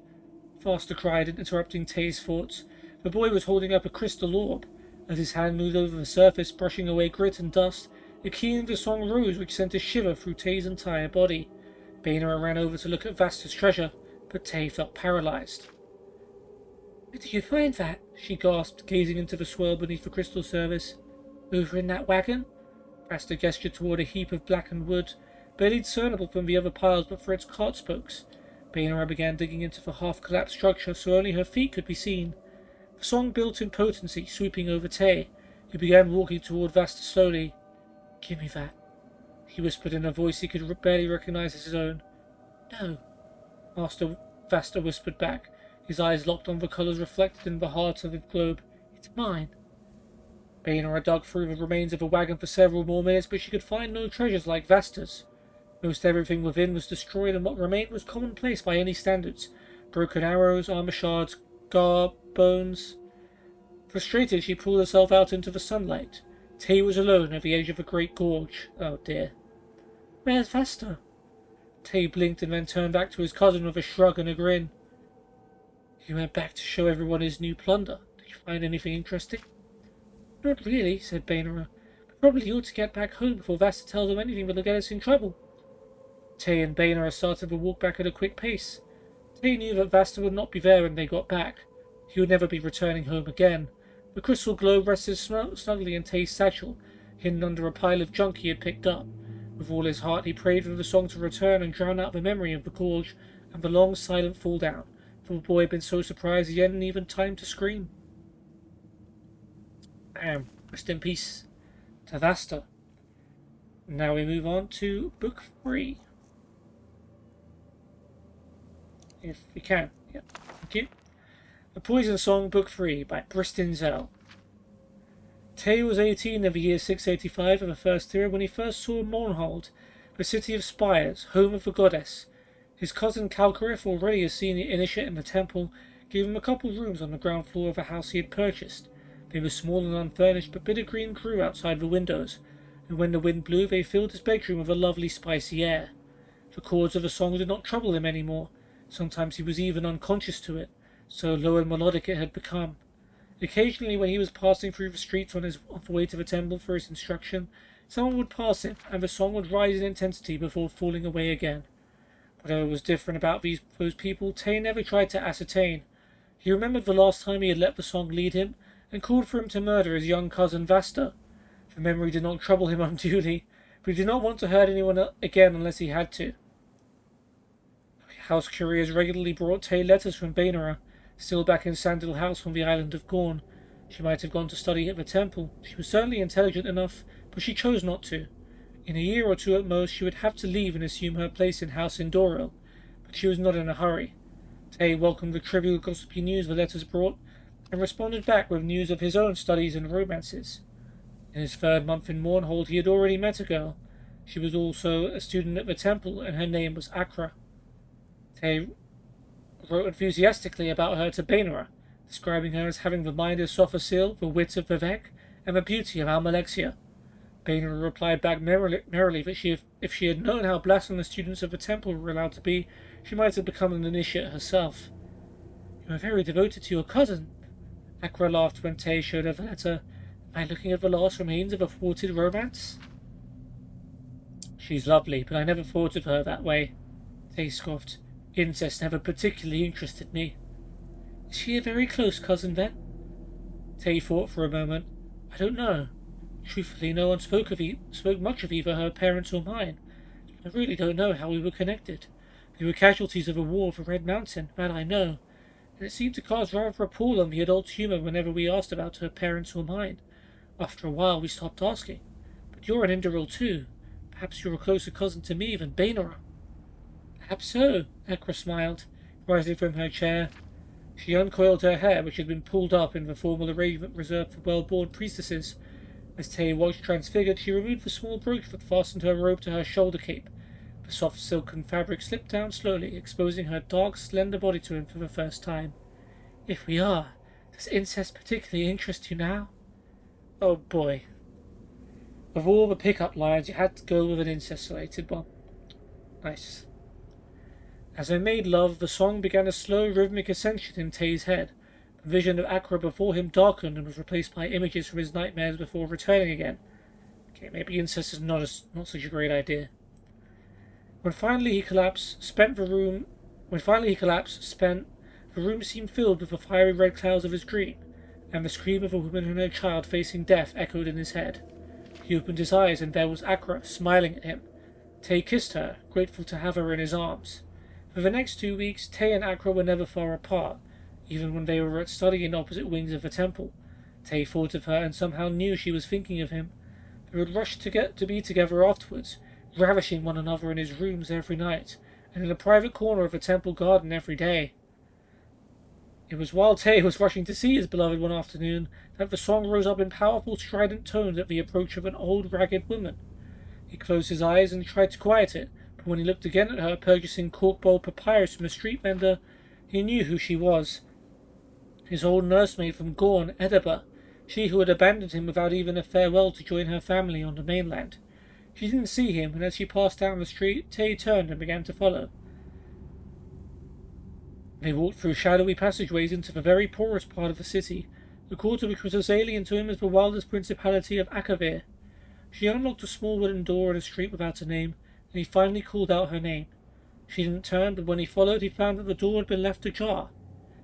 Speaker 1: Faster cried, interrupting Tay's thoughts. The boy was holding up a crystal orb. As his hand moved over the surface, brushing away grit and dust, a key in the song rose which sent a shiver through Tay's entire body. Baynor ran over to look at Vasta's treasure, but Tay felt paralyzed. "Where did you find that?" she gasped, gazing into the swirl beneath the crystal surface. "Over in that wagon?" Vasta gestured toward a heap of blackened wood, barely discernible from the other piles but for its cart spokes. Baynor began digging into the half-collapsed structure so only her feet could be seen. The song built in potency, sweeping over Tay, who began walking toward Vasta slowly. Give me that, he whispered in a voice he could barely recognize as his own. No, Master Vasta whispered back, his eyes locked on the colours reflected in the heart of the globe. It's mine. Bainara dug through the remains of the wagon for several more minutes, but she could find no treasures like Vasta's. Most everything within was destroyed, and what remained was commonplace by any standards. Broken arrows, armor shards, bones. Frustrated, she pulled herself out into the sunlight. Tay was alone at the edge of a great gorge. Oh dear. Where's Vasta? Tay blinked and then turned back to his cousin with a shrug and a grin. He went back to show everyone his new plunder. Did you find anything interesting? Not really, said Bainara. We probably ought to get back home before Vasta tells them anything that'll get us in trouble. Tay and Bainara started to walk back at a quick pace. Tay knew that Vasta would not be there when they got back. He would never be returning home again. The crystal globe rested snugly in Tay's satchel, hidden under a pile of junk he had picked up. With all his heart he prayed for the song to return and drown out the memory of the gorge and the long silent fall down, for the boy had been so surprised he hadn't even time to scream. Rest in peace to Vasta. Now we move on to Book 3. If we can. Yep. Thank you. The Poison Song, Book 3 by Bristin Zell. Tay was 18 of the year 685 of the First Era when he first saw Mournhold, the city of spires, home of the goddess. His cousin Calcarif, already a senior initiate in the temple, gave him a couple rooms on the ground floor of a house he had purchased. They were small and unfurnished, but bitter green grew outside the windows, and when the wind blew they filled his bedroom with a lovely spicy air. The chords of the song did not trouble him any more. Sometimes he was even unconscious to it, so low and melodic it had become. Occasionally, when he was passing through the streets on the way to the temple for his instruction, someone would pass him, and the song would rise in intensity before falling away again. Whatever was different about those people, Tay never tried to ascertain. He remembered the last time he had let the song lead him, and called for him to murder his young cousin Vasta. The memory did not trouble him unduly, but he did not want to hurt anyone again unless he had to. House couriers regularly brought Tay letters from Bainara, still back in Sandal House on the island of Gorn. She might have gone to study at the temple. She was certainly intelligent enough, but she chose not to. In a year or two at most, she would have to leave and assume her place in House Indoril, but she was not in a hurry. Tay welcomed the trivial gossipy news the letters brought, and responded back with news of his own studies and romances. In his third month in Mournhold, he had already met a girl. She was also a student at the temple, and her name was Akra. Tay wrote enthusiastically about her to Bainara, describing her as having the mind of Sophosil, the wit of Vivek, and the beauty of Almalexia. Bainara replied back merrily that if she had known how blasphemous students of the temple were allowed to be, she might have become an initiate herself. You are very devoted to your cousin. Akra laughed when Tay showed her the letter. Am I looking at the last remains of a thwarted romance? She's lovely, but I never thought of her that way. Tay scoffed. Incest never particularly interested me. Is she a very close cousin, then? Tay thought for a moment. I don't know. Truthfully, no one spoke much of either her parents or mine. I really don't know how we were connected. We were casualties of a war for Red Mountain, that I know, and it seemed to cause rather a pall on the adult's humour whenever we asked about her parents or mine. After a while, we stopped asking. But you're an Indoril too. Perhaps you're a closer cousin to me than Bainara. Perhaps so, Akra smiled, rising from her chair. She uncoiled her hair, which had been pulled up in the formal arrangement reserved for well-born priestesses. As Tay watched transfigured, she removed the small brooch that fastened her robe to her shoulder cape. The soft silken fabric slipped down slowly, exposing her dark, slender body to him for the first time. If we are, does incest particularly interest you now? Oh boy. Of all the pick-up lines, you had to go with an incest-related one. Nice. As they made love, the song began a slow, rhythmic ascension in Tay's head. The vision of Akra before him darkened and was replaced by images from his nightmares before returning again. Okay, maybe incest is not such a great idea. When finally he collapsed, the room seemed filled with the fiery red clouds of his dream, and the scream of a woman and her child facing death echoed in his head. He opened his eyes, and there was Akra, smiling at him. Tay kissed her, grateful to have her in his arms. For the next 2 weeks, Tay and Akra were never far apart, even when they were at study in opposite wings of the temple. Tay thought of her and somehow knew she was thinking of him. They would rush to be together afterwards, ravishing one another in his rooms every night, and in a private corner of a temple garden every day. It was while Tay was rushing to see his beloved one afternoon that the song rose up in powerful, strident tones at the approach of an old, ragged woman. He closed his eyes and tried to quiet it, but when he looked again at her purchasing cork-bowl papyrus from a street vendor, he knew who she was. His old nursemaid from Gorn, Edinburgh, she who had abandoned him without even a farewell to join her family on the mainland. She didn't see him, and as she passed down the street, Tay turned and began to follow. They walked through shadowy passageways into the very poorest part of the city, the quarter which was as alien to him as the wildest principality of Akavir. She unlocked a small wooden door in a street without a name, and he finally called out her name. She didn't turn, but when he followed, he found that the door had been left ajar.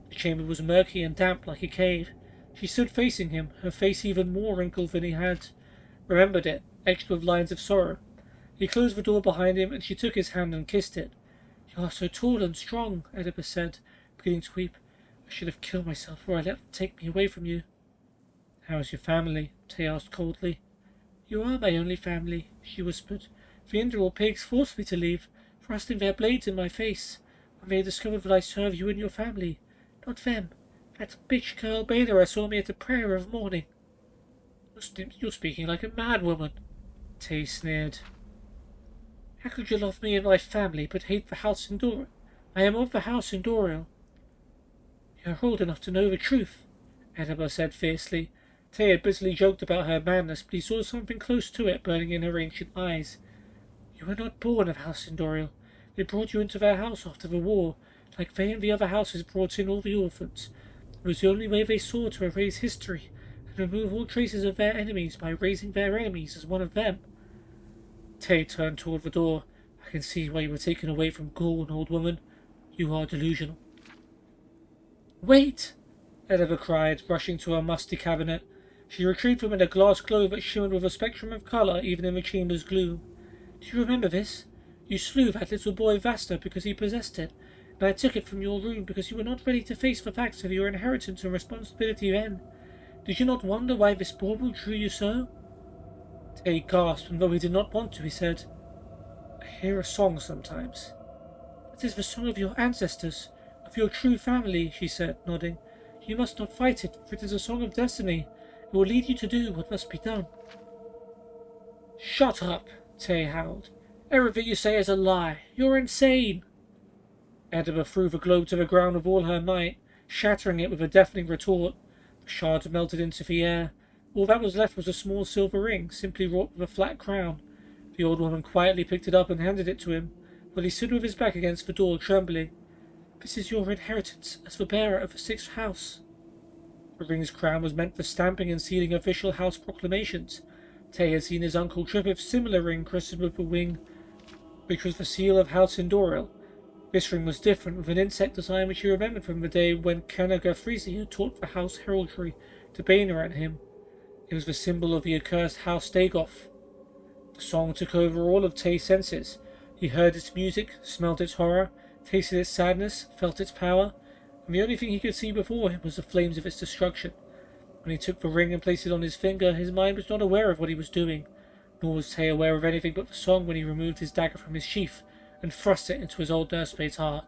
Speaker 1: The chamber was murky and damp like a cave. She stood facing him, her face even more wrinkled than he had remembered it, etched with lines of sorrow. He closed the door behind him, and she took his hand and kissed it. "You are so tall and strong," Oedipus said, beginning to weep. "I should have killed myself, or I let them take me away from you." "How is your family?" Tay asked coldly. "You are my only family," she whispered. "The Indral pigs forced me to leave, thrusting their blades in my face, when they discovered that I serve you and your family. Not them. That bitch girl Baylor saw me at a prayer of morning." You're speaking like a mad woman," Tay sneered. "How could you love me and my family, but hate the house in Doriel? I am of the house in Doriel." "You're old enough to know the truth," Annabelle said fiercely. Tay had bitterly joked about her madness, but he saw something close to it burning in her ancient eyes. "You were not born of House Indoriel. They brought you into their house after the war, like they and the other houses brought in all the orphans. It was the only way they saw to erase history and remove all traces of their enemies by raising their enemies as one of them." Tay turned toward the door. "I can see why you were taken away from Gorn, old woman. You are delusional." "Wait!" Edinburgh cried, rushing to her musty cabinet. She retrieved from it a glass globe that shimmered with a spectrum of colour even in the chamber's gloom. "Do you remember this? You slew that little boy Vasta because he possessed it, and I took it from your room because you were not ready to face the facts of your inheritance and responsibility then. Did you not wonder why this bauble drew you so?" Tay gasped, and though he did not want to, he said, "I hear a song sometimes." "It is the song of your ancestors, of your true family," she said, nodding. "You must not fight it, for it is a song of destiny. It will lead you to do what must be done." "Shut up," Tay howled. "Everything you say is a lie. You're insane." Edinburgh threw the globe to the ground with all her might, shattering it with a deafening retort. The shards melted into the air. All that was left was a small silver ring, simply wrought with a flat crown. The old woman quietly picked it up and handed it to him, while he stood with his back against the door, trembling. "This is your inheritance as the bearer of the sixth house." The ring's crown was meant for stamping and sealing official house proclamations. Tay had seen his uncle Trippeth's similar ring crusted with the wing, which was the seal of House Indoriel. This ring was different, with an insect design which he remembered from the day when Canaga Freezy had taught the house heraldry to Bainer and him. It was the symbol of the accursed House Dagoth. The song took over all of Tay's senses. He heard its music, smelt its horror, tasted its sadness, felt its power, and the only thing he could see before him was the flames of its destruction. When he took the ring and placed it on his finger, his mind was not aware of what he was doing, nor was Tay aware of anything but the song when he removed his dagger from his sheath and thrust it into his old nursemaid's heart.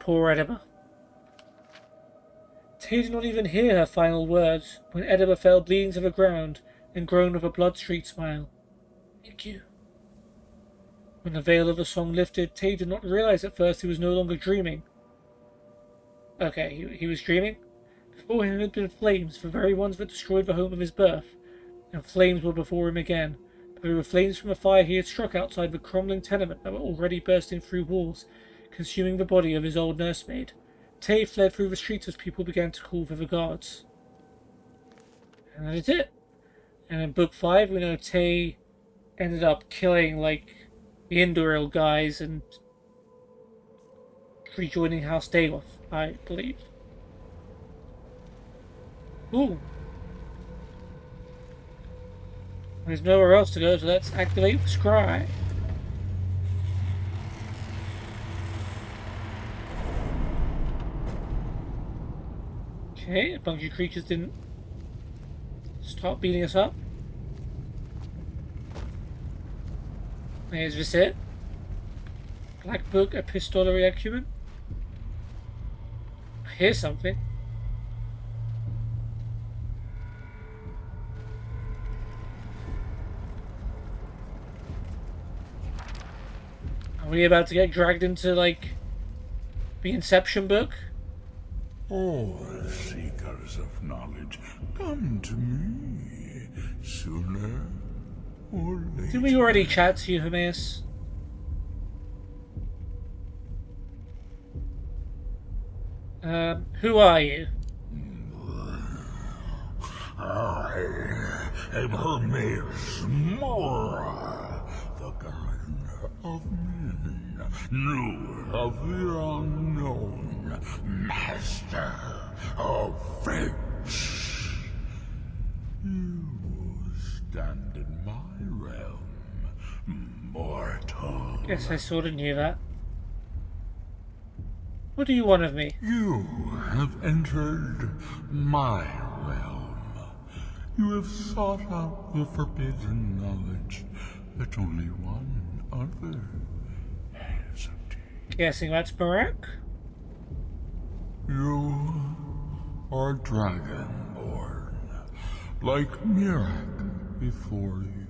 Speaker 1: Poor Edinburgh. Tay did not even hear her final words when Edinburgh fell bleeding to the ground and groaned with a blood-streaked smile. "Thank you." When the veil of the song lifted, Tay did not realize at first he was no longer dreaming. Okay, he was dreaming? Before him had been flames, the very ones that destroyed the home of his birth, and flames were before him again, but they were flames from a fire he had struck outside the crumbling tenement that were already bursting through walls, consuming the body of his old nursemaid. Tay fled through the streets as people began to call for the guards. And that is it. And in Book 5, we know Tay ended up killing, the Indoril guys and rejoining House Dagoth, I believe. Ooh. There's nowhere else to go, so let's activate the scry. Okay, a bunch of creatures didn't start beating us up. Is this it? Black Book Epistolary Acumen? I hear something. Are we about to get dragged into, like, the Inception book?
Speaker 2: All seekers of knowledge, come to me sooner or later.
Speaker 1: Didn't we already chat to you, Hermaeus? Who are you?
Speaker 2: I am Hermaeus, Mora, the guardian of men, knower of the unknown, master of fates. You stand in my realm, mortal.
Speaker 1: Guess I sort of knew that. What do you want of me?
Speaker 2: You have entered my realm. You have sought out the forbidden knowledge that only one other has obtained.
Speaker 1: Guessing that's Barak?
Speaker 2: You are dragonborn, like Mirak before you,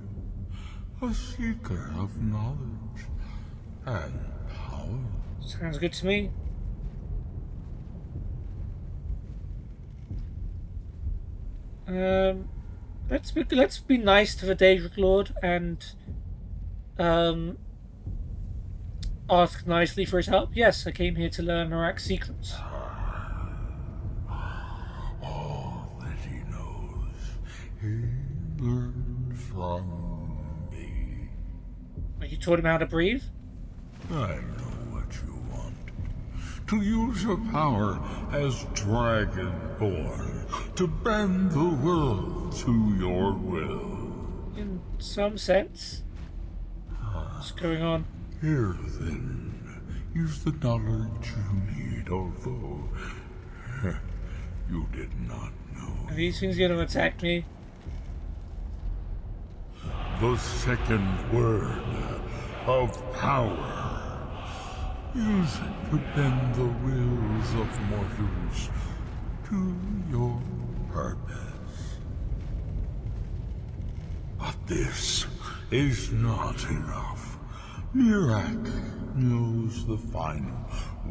Speaker 2: a seeker of knowledge and power.
Speaker 1: Sounds good to me. Let's be nice to the Daedric Lord and ask nicely for his help. Yes, I came here to learn Mirak's secrets.
Speaker 2: All that he knows, he learned from me.
Speaker 1: Are you taught him how to breathe?
Speaker 2: I know what you want. To use your power as Dragonborn, to bend the world to your will.
Speaker 1: In some sense. What's going on?
Speaker 2: Here then, use the knowledge you need, although you did not know.
Speaker 1: Are these things going to attack me?
Speaker 2: The second word of power. Use it to bend the wills of mortals to your purpose. But this is not enough. Mirak knows the final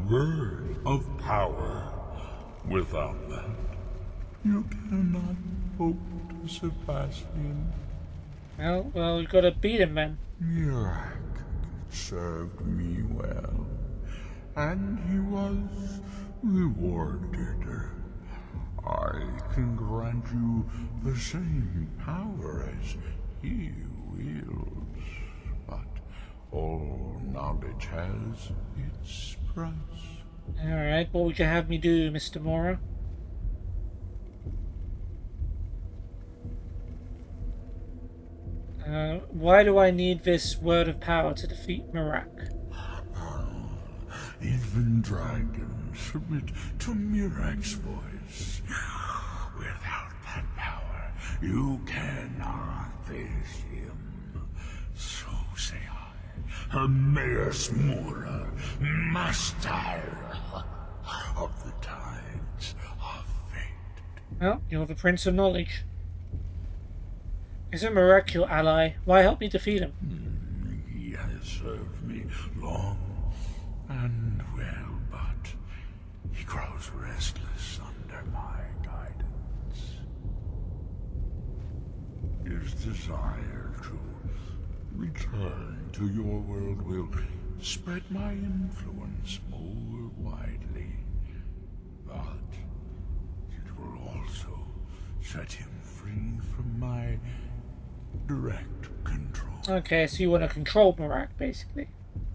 Speaker 2: word of power. Without that, you cannot hope to surpass him.
Speaker 1: Well, we've got to beat him, then.
Speaker 2: Mirak served me well, and he was rewarded. I can grant you the same power as he wields, but all knowledge has its price.
Speaker 1: Alright, what would you have me do, Mr. Mora? Why do I need this word of power to defeat Mirak?
Speaker 2: Even dragons submit to Mirak's voice. Without that power, you cannot face him. So say I, Hermaeus Mora, master of the tides of fate.
Speaker 1: Well, you're the Prince of Knowledge. Isn't Mirak your ally? Why help me defeat him?
Speaker 2: He has served me long and well, but he grows restless under my guidance. His desire to return to your world will spread my influence more widely, but it will also set him free from my direct control.
Speaker 1: Okay, so you want to control Mirak, basically.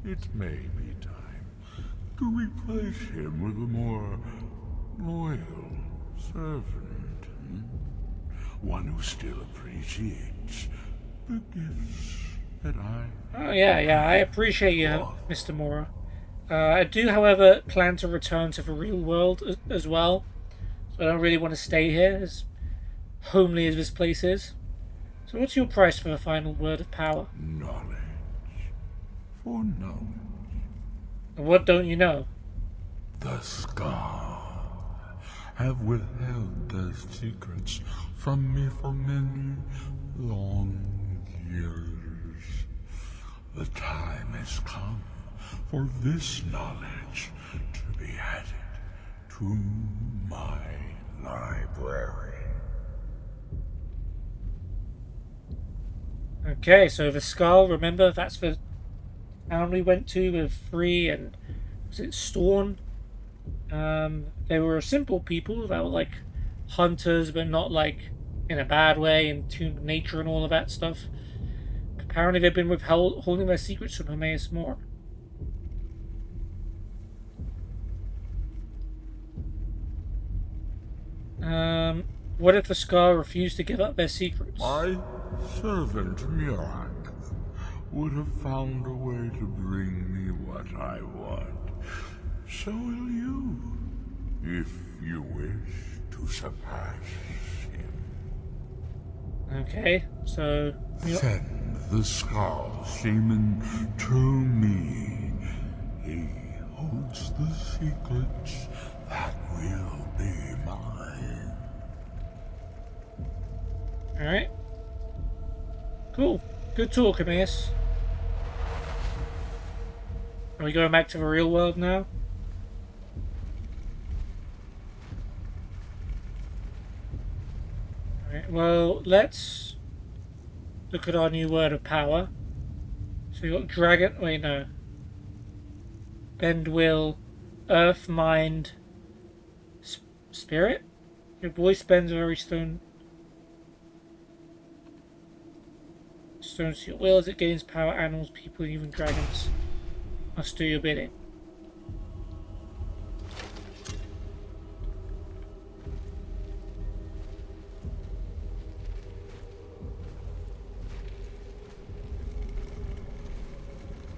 Speaker 2: It may be time to replace him with a more loyal servant. One who still appreciates the gifts that I...
Speaker 1: Oh, yeah, I appreciate you, Mr. Mora. I do, however, plan to return to the real world as well. So I don't really want to stay here, as homely as this place is. So what's your price for the final word of power?
Speaker 2: Knowledge. for knowledge.
Speaker 1: What don't you know?
Speaker 2: The Skull have withheld their secrets from me for many long years. The time has come for this knowledge to be added to my library.
Speaker 1: Okay, so the skull, remember, that's the town we went to with Free and, was it Storm? They were simple people that were like hunters, but not like in a bad way, in tune with nature and all of that stuff. Apparently they've been holding their secrets from Hermaeus Mora. What if the Scar refused to give up their secrets?
Speaker 2: My servant Murak would have found a way to bring me what I want. So will you, if you wish to surpass him.
Speaker 1: Okay, so...
Speaker 2: Send the Skull Shaman to me. He holds the secrets that will be mine.
Speaker 1: Alright. Cool. Good talk, Hermaeus. Are we going back to the real world now? Alright, well, let's look at our new word of power. So we got Dragon... Wait, no. Bend Will, Earth, Mind, Spirit? Your voice bends every stone... Stones to your will as it gains power. Animals, people, even dragons must do your bidding.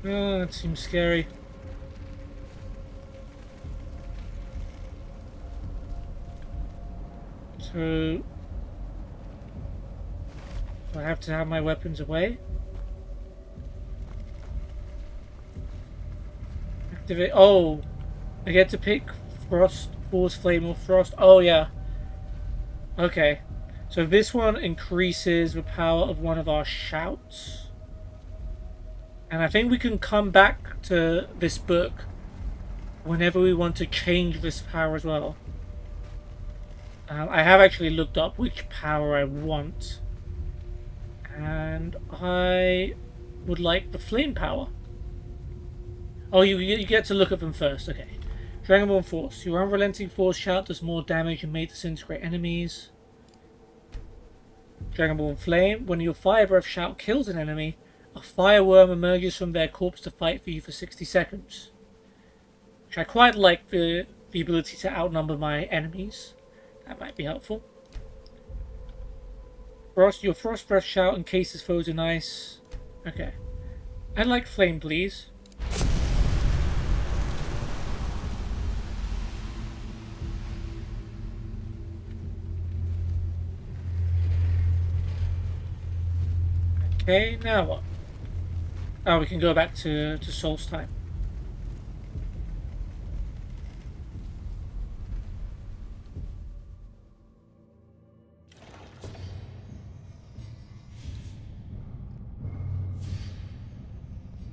Speaker 1: Oh, that seems scary. So... I have to have my weapons away. Activate. Oh, I get to pick Frost, Force, Flame, or Frost. Oh yeah. Okay, so this one increases the power of one of our shouts, and I think we can come back to this book whenever we want to change this power as well. I have actually looked up which power I want. And I would like the flame power. Oh, you get to look at them first. Okay. Dragonborn Force. Your unrelenting force shout does more damage and may disintegrate enemies. Dragonborn Flame. When your fire breath shout kills an enemy, a fireworm emerges from their corpse to fight for you for 60 seconds. Which I quite like the ability to outnumber my enemies. That might be helpful. Frost, your frost breath shout encases foes in ice. Okay. I'd like flame, please. Okay, now what? Oh, we can go back to Soul's time.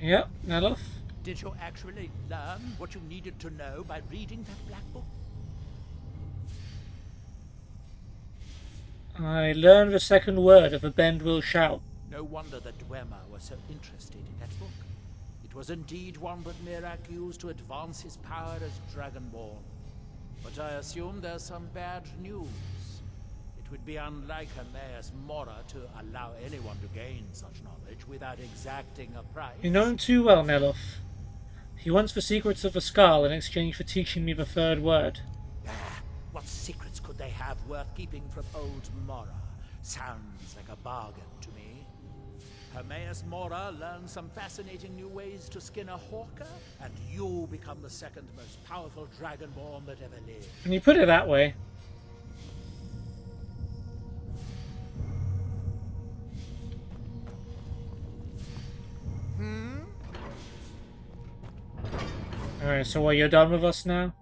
Speaker 1: Yep, Neloth.
Speaker 3: Did you actually learn what you needed to know by reading that black book?
Speaker 1: I learned the second word of the Bend Will shout.
Speaker 3: No wonder that Dwemer was so interested in that book. It was indeed one that Mirak used to advance his power as Dragonborn. But I assume there's some bad news. It would be unlike Hermaeus Mora to allow anyone to gain such knowledge without exacting a price.
Speaker 1: You know him too well, Neloth. He wants the secrets of the skull in exchange for teaching me the third word.
Speaker 3: What secrets could they have worth keeping from old Mora? Sounds like a bargain to me. Hermaeus Mora learned some fascinating new ways to skin a hawker, and you become the second most powerful Dragonborn that ever lived.
Speaker 1: When you put it that way. So what, you're done with us now?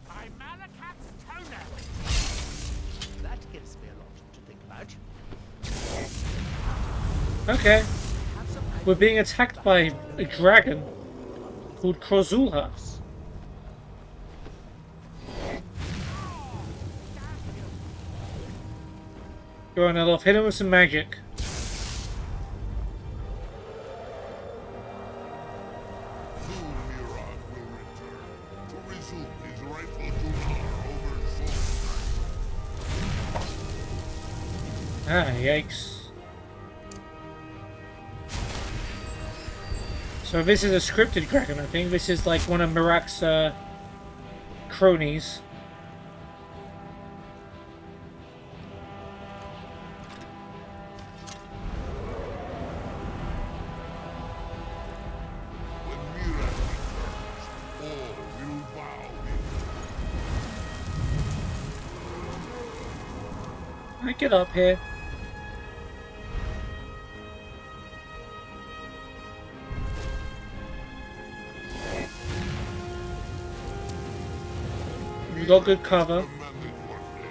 Speaker 3: By Malakat's toenail! That gives me a lot to think about.
Speaker 1: Okay. We're being attacked by a dragon called Krozulha. Go on, Elof, hit him with some magic.
Speaker 2: Soon Mira will return to resume his rightful duty over Solstheim.
Speaker 1: Ah, yikes. So this is a scripted dragon, I think. This is like one of Mirak's cronies.
Speaker 2: When Mira returns, all will bow before
Speaker 1: I get up here. We got good cover.
Speaker 2: commanded one day.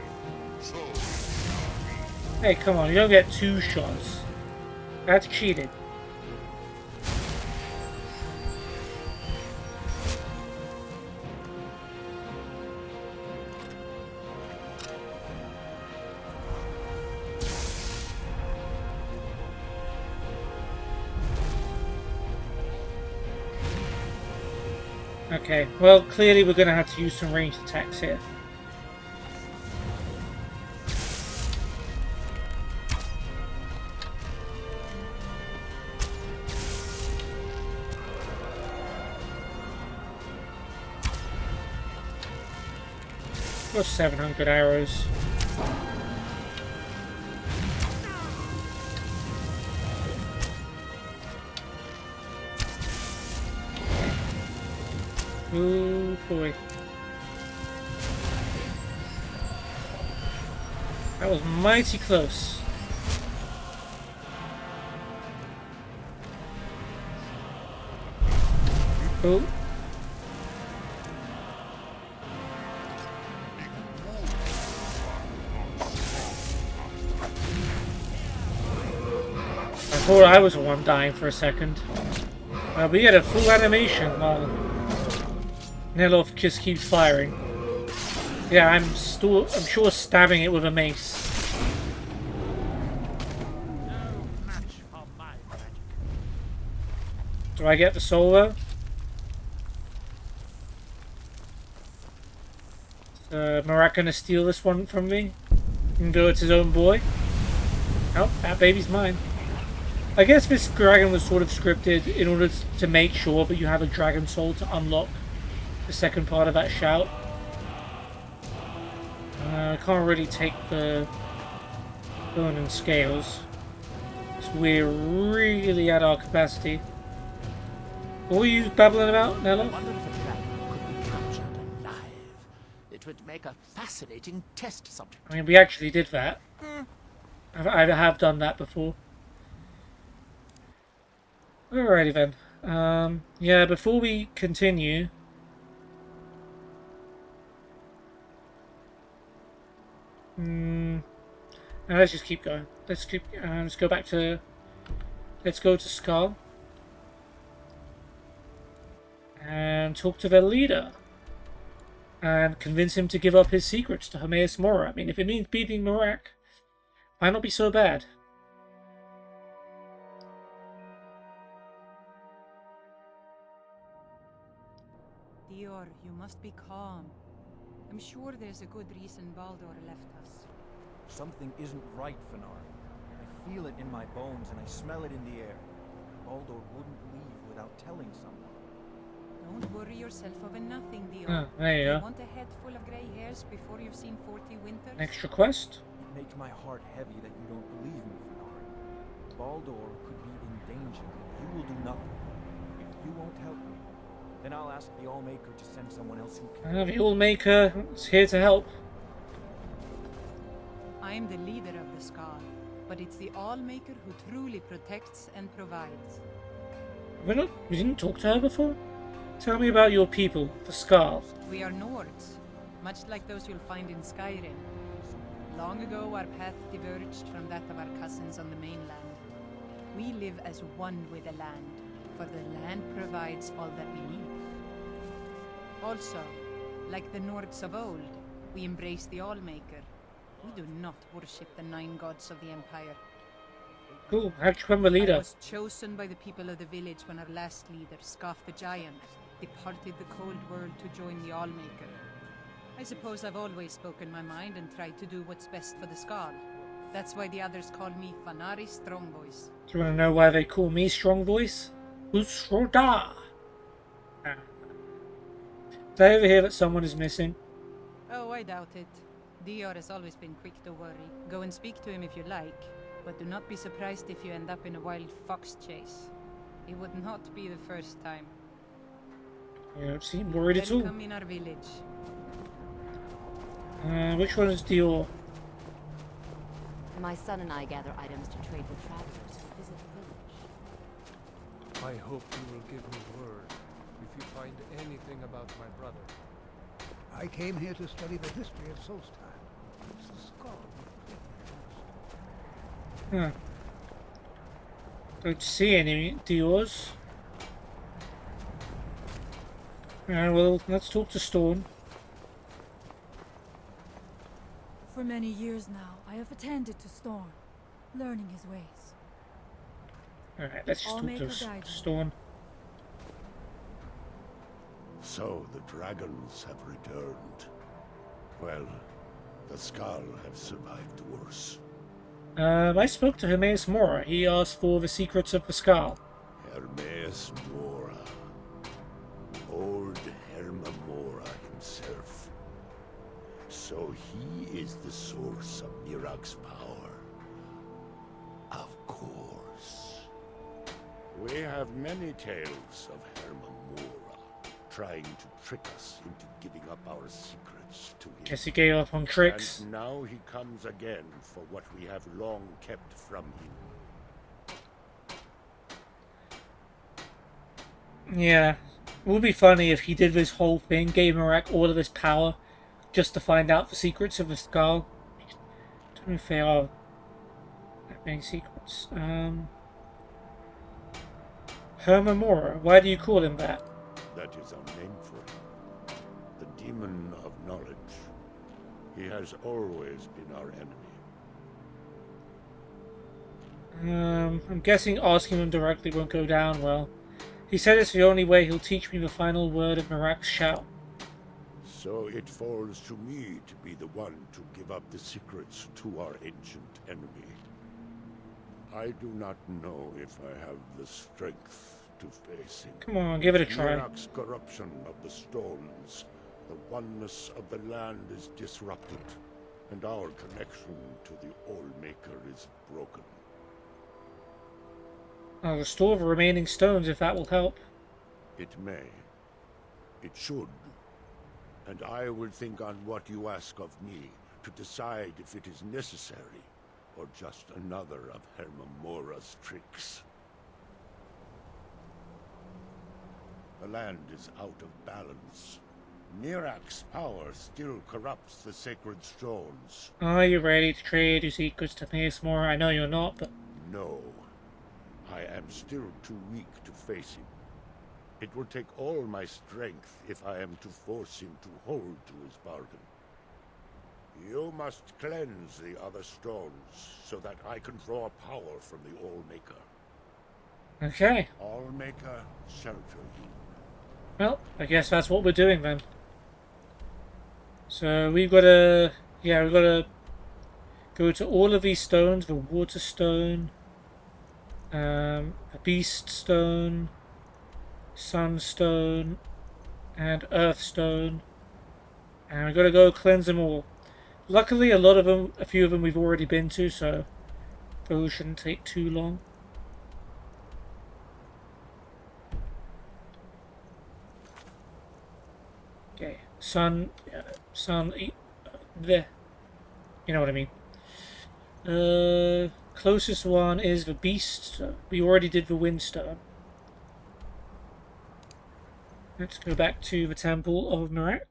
Speaker 2: So it shall be.
Speaker 1: Hey, come on, you don't get 2 shots. That's cheating. Okay, well, clearly we're going to have to use some ranged attacks here. Got 700 arrows. Oh boy. That was mighty close. Oh. I thought I was the one dying for a second. We had a full animation while Nelov just keeps firing. Yeah, I'm sure stabbing it with a mace.
Speaker 3: No match for my magic.
Speaker 1: Do I get the soul though? Marat gonna steal this one from me? Even though it's his own boy? Oh, that baby's mine. I guess this dragon was sort of scripted in order to make sure that you have a dragon soul to unlock the second part of that shout. I can't really take the bone and scales. So we're really at our capacity. What were you babbling about,
Speaker 3: I
Speaker 1: Nello?
Speaker 3: wonder if a dragon could be captured alive. It would make a fascinating test subject.
Speaker 1: I mean, we actually did that. I have done that before. Alrighty then. Yeah, before we continue... now let's just keep going. Let's go back to... Let's go to Skull. And talk to their leader. And convince him to give up his secrets to Hermaeus Mora. I mean, if it means beating Morak, might not be so bad.
Speaker 4: Dior, you must be calm. I'm sure there's a good reason Baldur left us.
Speaker 5: Something isn't right, Fenar. I feel it in my bones and I smell it in the air. Baldur wouldn't leave without telling someone.
Speaker 4: Don't worry yourself over nothing, Dior.
Speaker 1: Ah, there you
Speaker 4: You
Speaker 1: go.
Speaker 4: want a head full of grey hairs before you've seen 40 winters?
Speaker 1: Extra quest?
Speaker 5: It makes my heart heavy that you don't believe me, Fenar. Baldur could be in danger and you will do nothing. If you won't help me, then I'll ask the Allmaker to send someone else who can.
Speaker 1: The Allmaker is here to help.
Speaker 4: I'm the leader of the Skal, but it's the Allmaker who truly protects and provides.
Speaker 1: We didn't talk to her before? Tell me about your people, the Skal.
Speaker 4: We are Nords, much like those you'll find in Skyrim. Long ago, our path diverged from that of our cousins on the mainland. We live as one with the land, for the land provides all that we need. Also, like the Nords of old, we embrace the Allmaker. We do not worship the 9 gods of the Empire.
Speaker 1: Cool, how'd you become the leader?
Speaker 4: I was chosen by the people of the village when our last leader, Scoff the Giant, departed the cold world to join the Allmaker. I suppose I've always spoken my mind and tried to do what's best for the Skal. That's why the others call me Fanari Strongvoice.
Speaker 1: Do you want to know why they call me Strong Voice? Usroda! Did I overhear that someone is missing?
Speaker 4: Oh, I doubt it. Dior has always been quick to worry. Go and speak to him if you like, but do not be surprised if you end up in a wild fox chase. It would not be the first time.
Speaker 1: You don't seem worried at all.
Speaker 4: Welcome in our village.
Speaker 1: Which one is Dior?
Speaker 6: My son and I gather items to trade with travelers who visit the village.
Speaker 7: I hope you will give me word if you find anything about my brother.
Speaker 8: I came here to study the history of Solstheim. It's the Skal.
Speaker 1: Huh. Don't see any Diors. Alright, well, let's talk to Storm.
Speaker 9: For many years now, I have attended to Storm, learning his ways.
Speaker 1: Alright, let's just talk to
Speaker 9: Allmaker guide me.
Speaker 1: Storm.
Speaker 2: So the dragons have returned. Well, the Skal have survived worse.
Speaker 1: I spoke to Hermaeus Mora. He asked for the secrets of the Skal.
Speaker 2: Hermaeus Mora. Old Mora himself. So he is the source of Mirak's power. Of course. We have many tales of Mora trying to trick us into giving up our secrets to him.
Speaker 1: Guess he gave up on tricks.
Speaker 2: And now he comes again for what we have long kept from him.
Speaker 1: Yeah. It would be funny if he did this whole thing, gave Mirak all of this power, just to find out the secrets of the Skal. I don't know if there are that many secrets. Mora. Why do you call him that?
Speaker 2: That is our name for him. The demon of knowledge. He has always been our enemy.
Speaker 1: I'm guessing asking him directly won't go down well. He said it's the only way he'll teach me the final word of Mirak's shout.
Speaker 2: So it falls to me to be the one to give up the secrets to our ancient enemy. I do not know if I have the strength to face him.
Speaker 1: Come on, give it a try.
Speaker 2: Mirak's corruption of the stones, the oneness of the land is disrupted, and our connection to the Allmaker is broken.
Speaker 1: I'll restore the remaining stones if that will help.
Speaker 2: It may. It should. And I will think on what you ask of me to decide if it is necessary or just another of Mora's tricks. The land is out of balance. Mirak's power still corrupts the sacred stones.
Speaker 1: Are you ready to trade your secrets to Hermaeus Mora? I know you're not, but...
Speaker 2: No. I am still too weak to face him. It will take all my strength if I am to force him to hold to his bargain. You must cleanse the other stones so that I can draw power from the Allmaker.
Speaker 1: Okay.
Speaker 2: Allmaker, shelter you.
Speaker 1: Well, I guess that's what we're doing then. So we've got to... Yeah, we've got to go to all of these stones. The Water Stone, a Beast Stone, Sunstone, and Earthstone. And we've got to go cleanse them all. Luckily, a few of them we've already been to, so those shouldn't take too long. Okay, there. You know what I mean. Closest one is the Beast. We already did the Windstone. Let's go back to the Temple of Merak.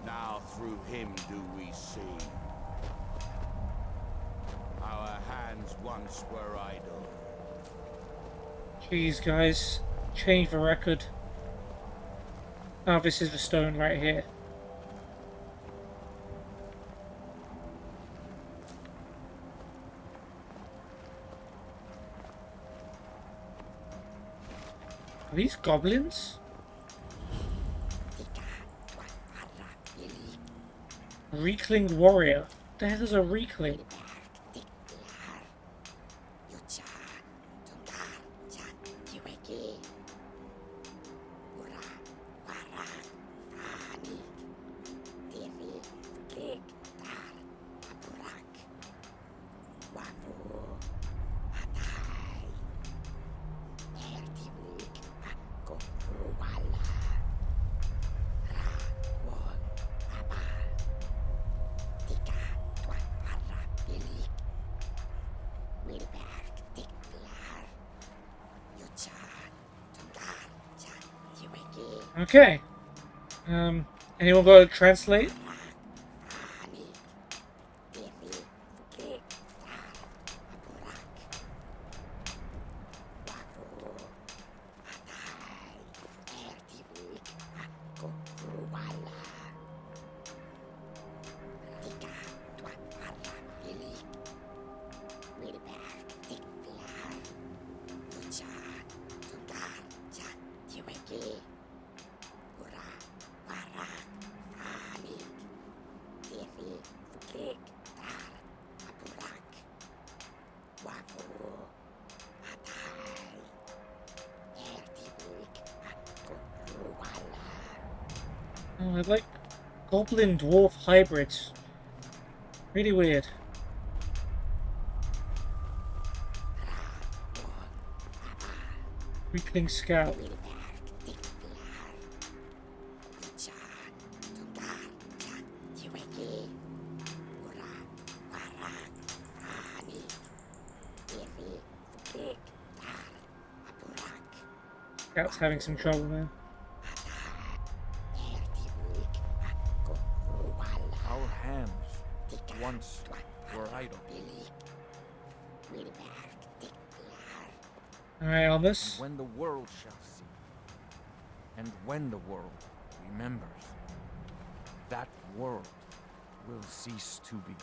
Speaker 10: Now through him do we see. Our hands once were idle.
Speaker 1: Jeez, guys. Change the record. Oh, this is the stone right here. Are these goblins? Reekling warrior. What the hell is a reekling? Okay. Anyone got to translate? Oh, I like goblin dwarf hybrids. Really weird. Weakling scout. Scout's having some trouble, man.
Speaker 5: Our hands once were idle.
Speaker 1: Alright, on this.
Speaker 5: When the world shall see, and when the world remembers, that world will cease to be.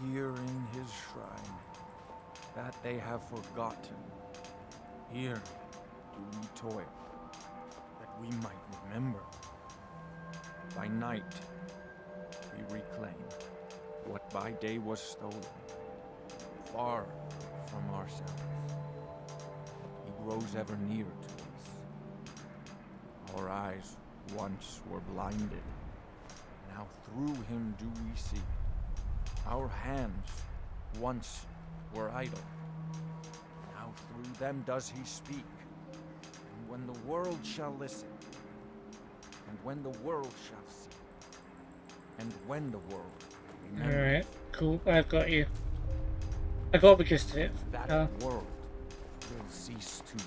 Speaker 5: Here in his shrine, that they have forgotten, here do we toil, that we might remember. By night, we reclaim what by day was stolen, far from ourselves. He grows ever nearer to us. Our eyes once were blinded, now through him do we see. Our hands once were idle, now through them does he speak. And when the world shall listen, and when the world shall see, and when the world remembers.
Speaker 1: Alright, cool. I've got you. I got the gist of it.
Speaker 5: That world will cease to be.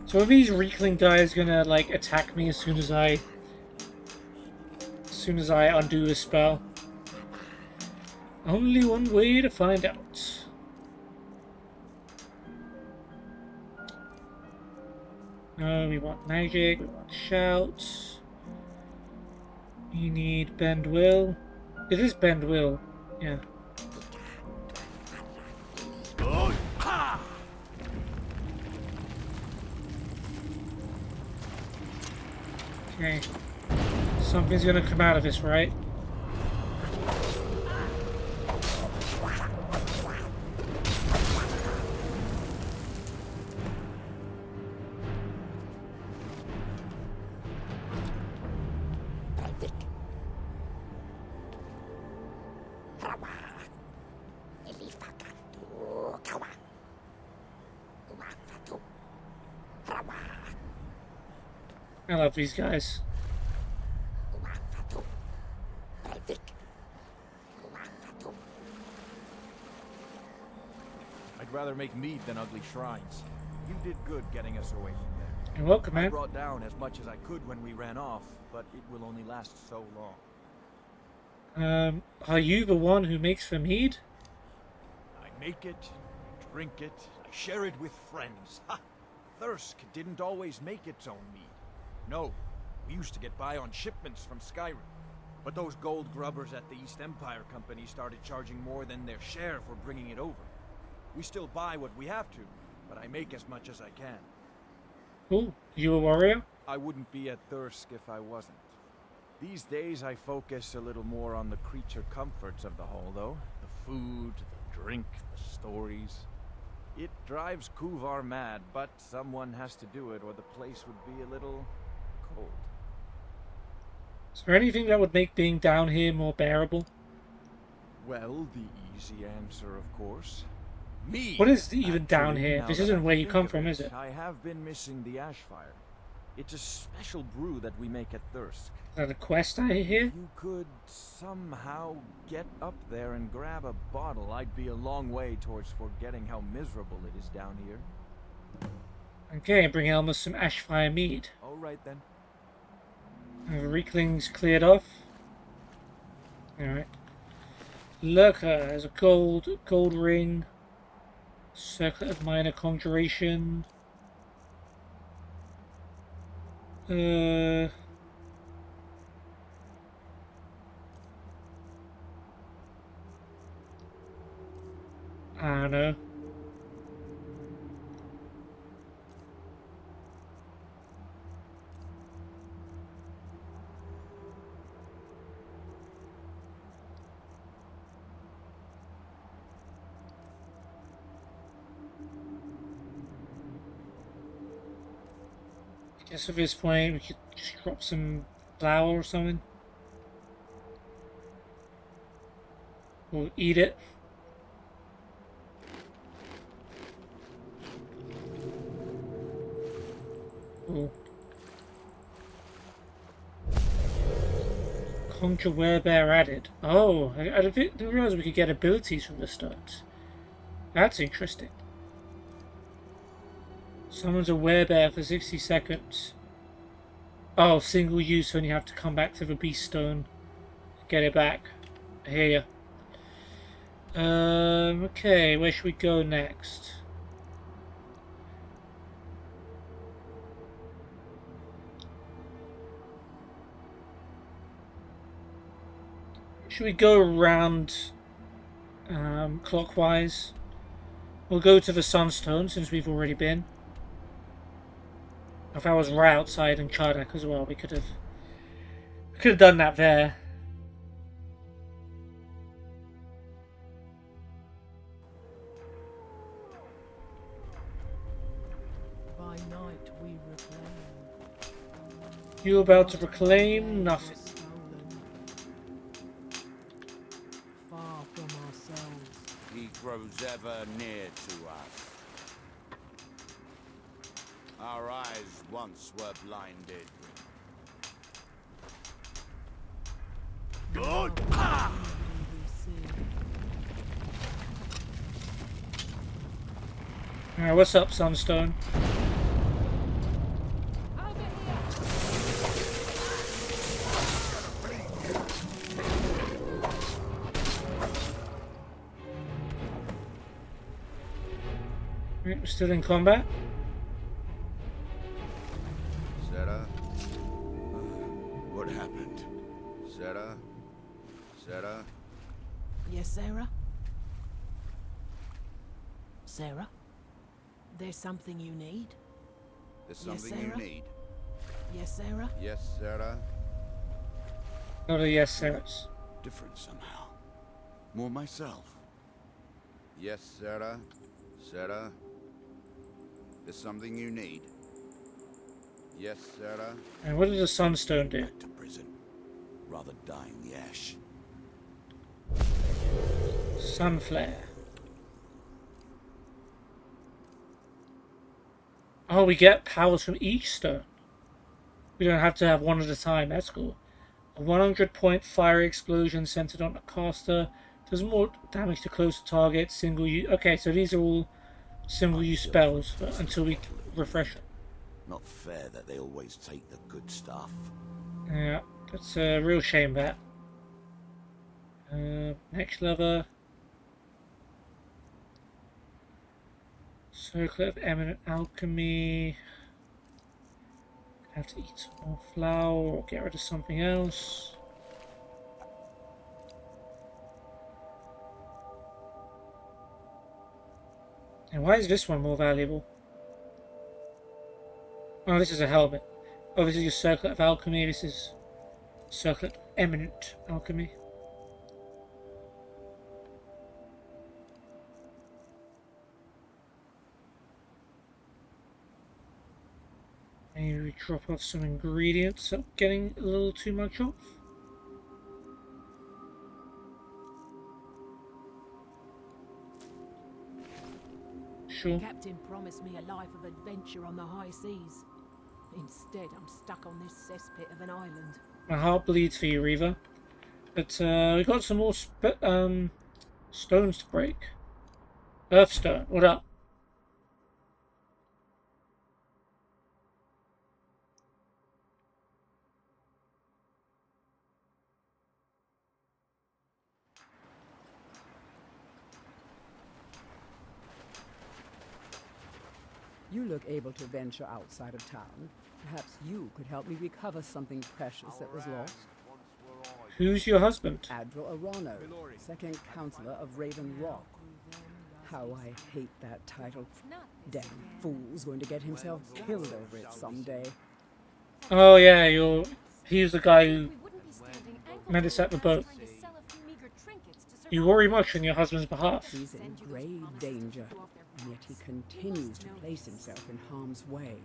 Speaker 1: So are these Reekling guys gonna like attack me as soon as I undo the spell? Only one way to find out. We want magic, we want shouts. We need bend will. It is bend will, yeah. Okay. Something's gonna come out of this, right? I love these guys.
Speaker 5: I'd rather make mead than ugly shrines. You did good getting us away from there.
Speaker 1: You're welcome,
Speaker 5: I
Speaker 1: man.
Speaker 5: brought down as much as I could when we ran off, but it will only last so long.
Speaker 1: Are you the one who makes the mead?
Speaker 5: I make it, drink it, I share it with friends. Ha! Thirsk didn't always make its own mead. No, we used to get by on shipments from Skyrim. But those gold grubbers at the East Empire Company started charging more than their share for bringing it over. We still buy what we have to, but I make as much as I can.
Speaker 1: Cool. You a warrior?
Speaker 5: I wouldn't be at Thirsk if I wasn't. These days I focus a little more on the creature comforts of the whole, though. The food, the drink, the stories. It drives Kuvar mad, but someone has to do it or the place would be a little cold.
Speaker 1: Is there anything that would make being down here more bearable?
Speaker 5: Well, the easy answer, of course. Me!
Speaker 1: What is even down
Speaker 5: Actually,
Speaker 1: here?
Speaker 5: now
Speaker 1: This
Speaker 5: that
Speaker 1: isn't
Speaker 5: I
Speaker 1: where you
Speaker 5: think
Speaker 1: come
Speaker 5: of
Speaker 1: from, is it?
Speaker 5: I have been missing the ash fire. It's a special brew that we make at Thirsk.
Speaker 1: Is that a quest I hear?
Speaker 5: If you could somehow get up there and grab a bottle, I'd be a long way towards forgetting how miserable it is down here.
Speaker 1: Okay, bring Elmer some Ashfire mead.
Speaker 5: All right then.
Speaker 1: The Reekling's cleared off. Alright. Lurker has a gold ring. Circlet of minor conjuration. I don't know. I guess at this point we could just drop some flour or something. We'll eat it. Cool. Conjure werebear added. Oh, I didn't realize we could get abilities from the stones. That's interesting. Summons a werebear for 60 seconds. Oh, single use when you have to come back to the beast stone. Get it back. I hear ya. Okay, where should we go next? Should we go around clockwise? We'll go to the Sunstone since we've already been. If I was right outside in Kardak as well, we could have done that there.
Speaker 11: By night we reclaim.
Speaker 1: You about to reclaim nothing.
Speaker 11: Far from ourselves.
Speaker 10: He grows ever near to us. Our eyes once were blinded. Good! Ah!
Speaker 1: Alright, what's up, Sunstone? Right, we're still in combat.
Speaker 10: Sarah? What happened? Sarah? Sarah?
Speaker 11: Yes, Sarah? Sarah? There's something you need?
Speaker 10: There's
Speaker 11: Yes,
Speaker 10: something you
Speaker 11: Sarah?
Speaker 10: need.
Speaker 11: Yes, Sarah?
Speaker 10: Yes, Sarah?
Speaker 1: Not a yes, Sarah's.
Speaker 10: Different somehow. More myself. Yes, Sarah? Sarah? There's something you need. Yes, Sarah?
Speaker 1: And what did the Sunstone do?
Speaker 10: Back to prison. Rather die in the ash.
Speaker 1: Sunflare. Oh, we get powers from each stone. We don't have to have one at a time. That's cool. A 100-point fire explosion centered on the caster does more damage to closer targets. Single use. Okay, so these are all single use spells until we refresh them.
Speaker 10: Not fair that they always take the good stuff.
Speaker 1: Yeah, that's a real shame. That. Next lever. Circle of Eminent Alchemy. Have to eat some more flour or get rid of something else. And why is this one more valuable? Oh, this is a helmet. Oh, this is your Circle of Alchemy. This is Circle of Eminent Alchemy. Maybe we drop off some ingredients that are getting a little too much off. Sure.
Speaker 11: The captain promised me a life of adventure on the high seas. Instead, I'm stuck on this cesspit of an island.
Speaker 1: My heart bleeds for you, Reaver. But we've got some more stones to break. Earthstone, what up?
Speaker 12: You look able to venture outside of town. Perhaps you could help me recover something precious that was lost.
Speaker 1: Who's your husband?
Speaker 12: Admiral Arano, second counselor of Raven Rock. How I hate that title. Damn fool's going to get himself killed over it someday.
Speaker 1: Oh yeah, he's the guy who met us at the boat. You worry much on your husband's behalf.
Speaker 12: He's in grave danger, and yet he continues to place himself in harm's way.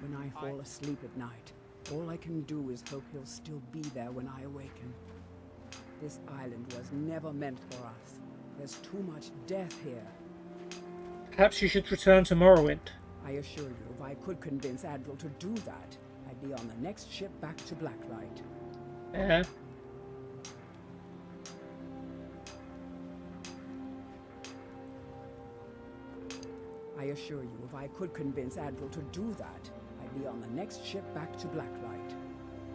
Speaker 12: When I fall asleep at night, all I can do is hope he'll still be there when I awaken. This island was never meant for us. There's too much death here.
Speaker 1: Perhaps you should return to Morrowind.
Speaker 12: I assure you, if I could convince Admiral to do that, I'd be on the next ship back to Blacklight.
Speaker 1: Yeah.
Speaker 12: I assure you, if I could convince Admiral to do that, I'd be on the next ship back to Blacklight.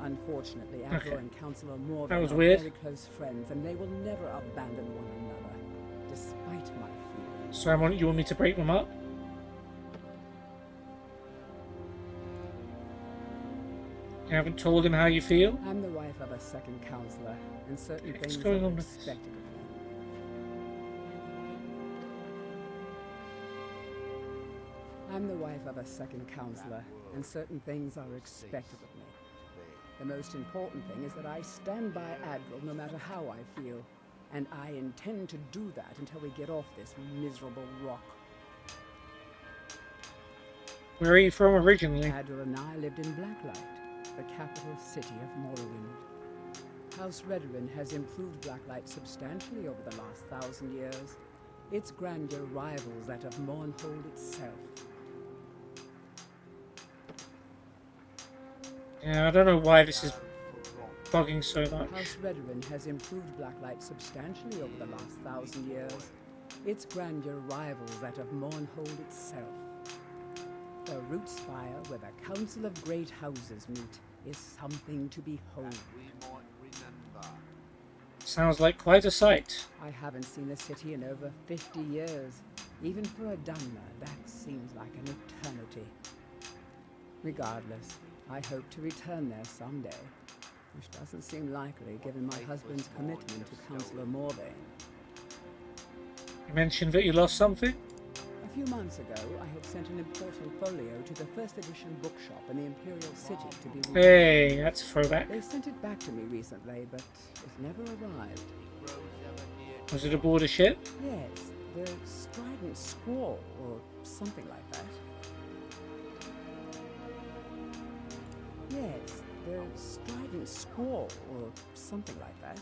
Speaker 12: Unfortunately, Admiral and Counselor Mora are very close friends, and they will never abandon one another, despite my fears.
Speaker 1: So you want me to break them up? You haven't told him how you feel?
Speaker 12: I'm the wife of a second counselor, and certain
Speaker 1: What's
Speaker 12: things
Speaker 1: going
Speaker 12: are
Speaker 1: on with this?
Speaker 12: expected of me. I'm the wife of a second counselor, and certain things are expected of me. The most important thing is that I stand by Admiral no matter how I feel, and I intend to do that until we get off this miserable rock.
Speaker 1: Where are you from originally?
Speaker 12: Admiral and I lived in Blacklight, the capital city of Morrowind. House Redoran has improved Blacklight substantially over the last 1,000 years. Its grandeur rivals that of Mournhold itself.
Speaker 1: Yeah, I don't know why this is bugging so much.
Speaker 12: House Redoran has improved Blacklight substantially over the last 1,000 years. Its grandeur rivals that of Mournhold itself. The root spire where the Council of Great Houses meet is something to behold.
Speaker 1: Sounds like quite a sight.
Speaker 12: I haven't seen the city in over 50 years. Even for a Dunmer, that seems like an eternity. Regardless, I hope to return there someday, which doesn't seem likely given my husband's commitment to Councillor Morvain.
Speaker 1: You mentioned that you lost something?
Speaker 12: A few months ago, I had sent an important folio to the first edition bookshop in the Imperial City to be read.
Speaker 1: Hey, that's a throwback.
Speaker 12: They sent it back to me recently, but it never arrived.
Speaker 1: Was it aboard a ship?
Speaker 12: Yes, the Strident Squall, or something like that. Yes, the Strident Squall, or something like that.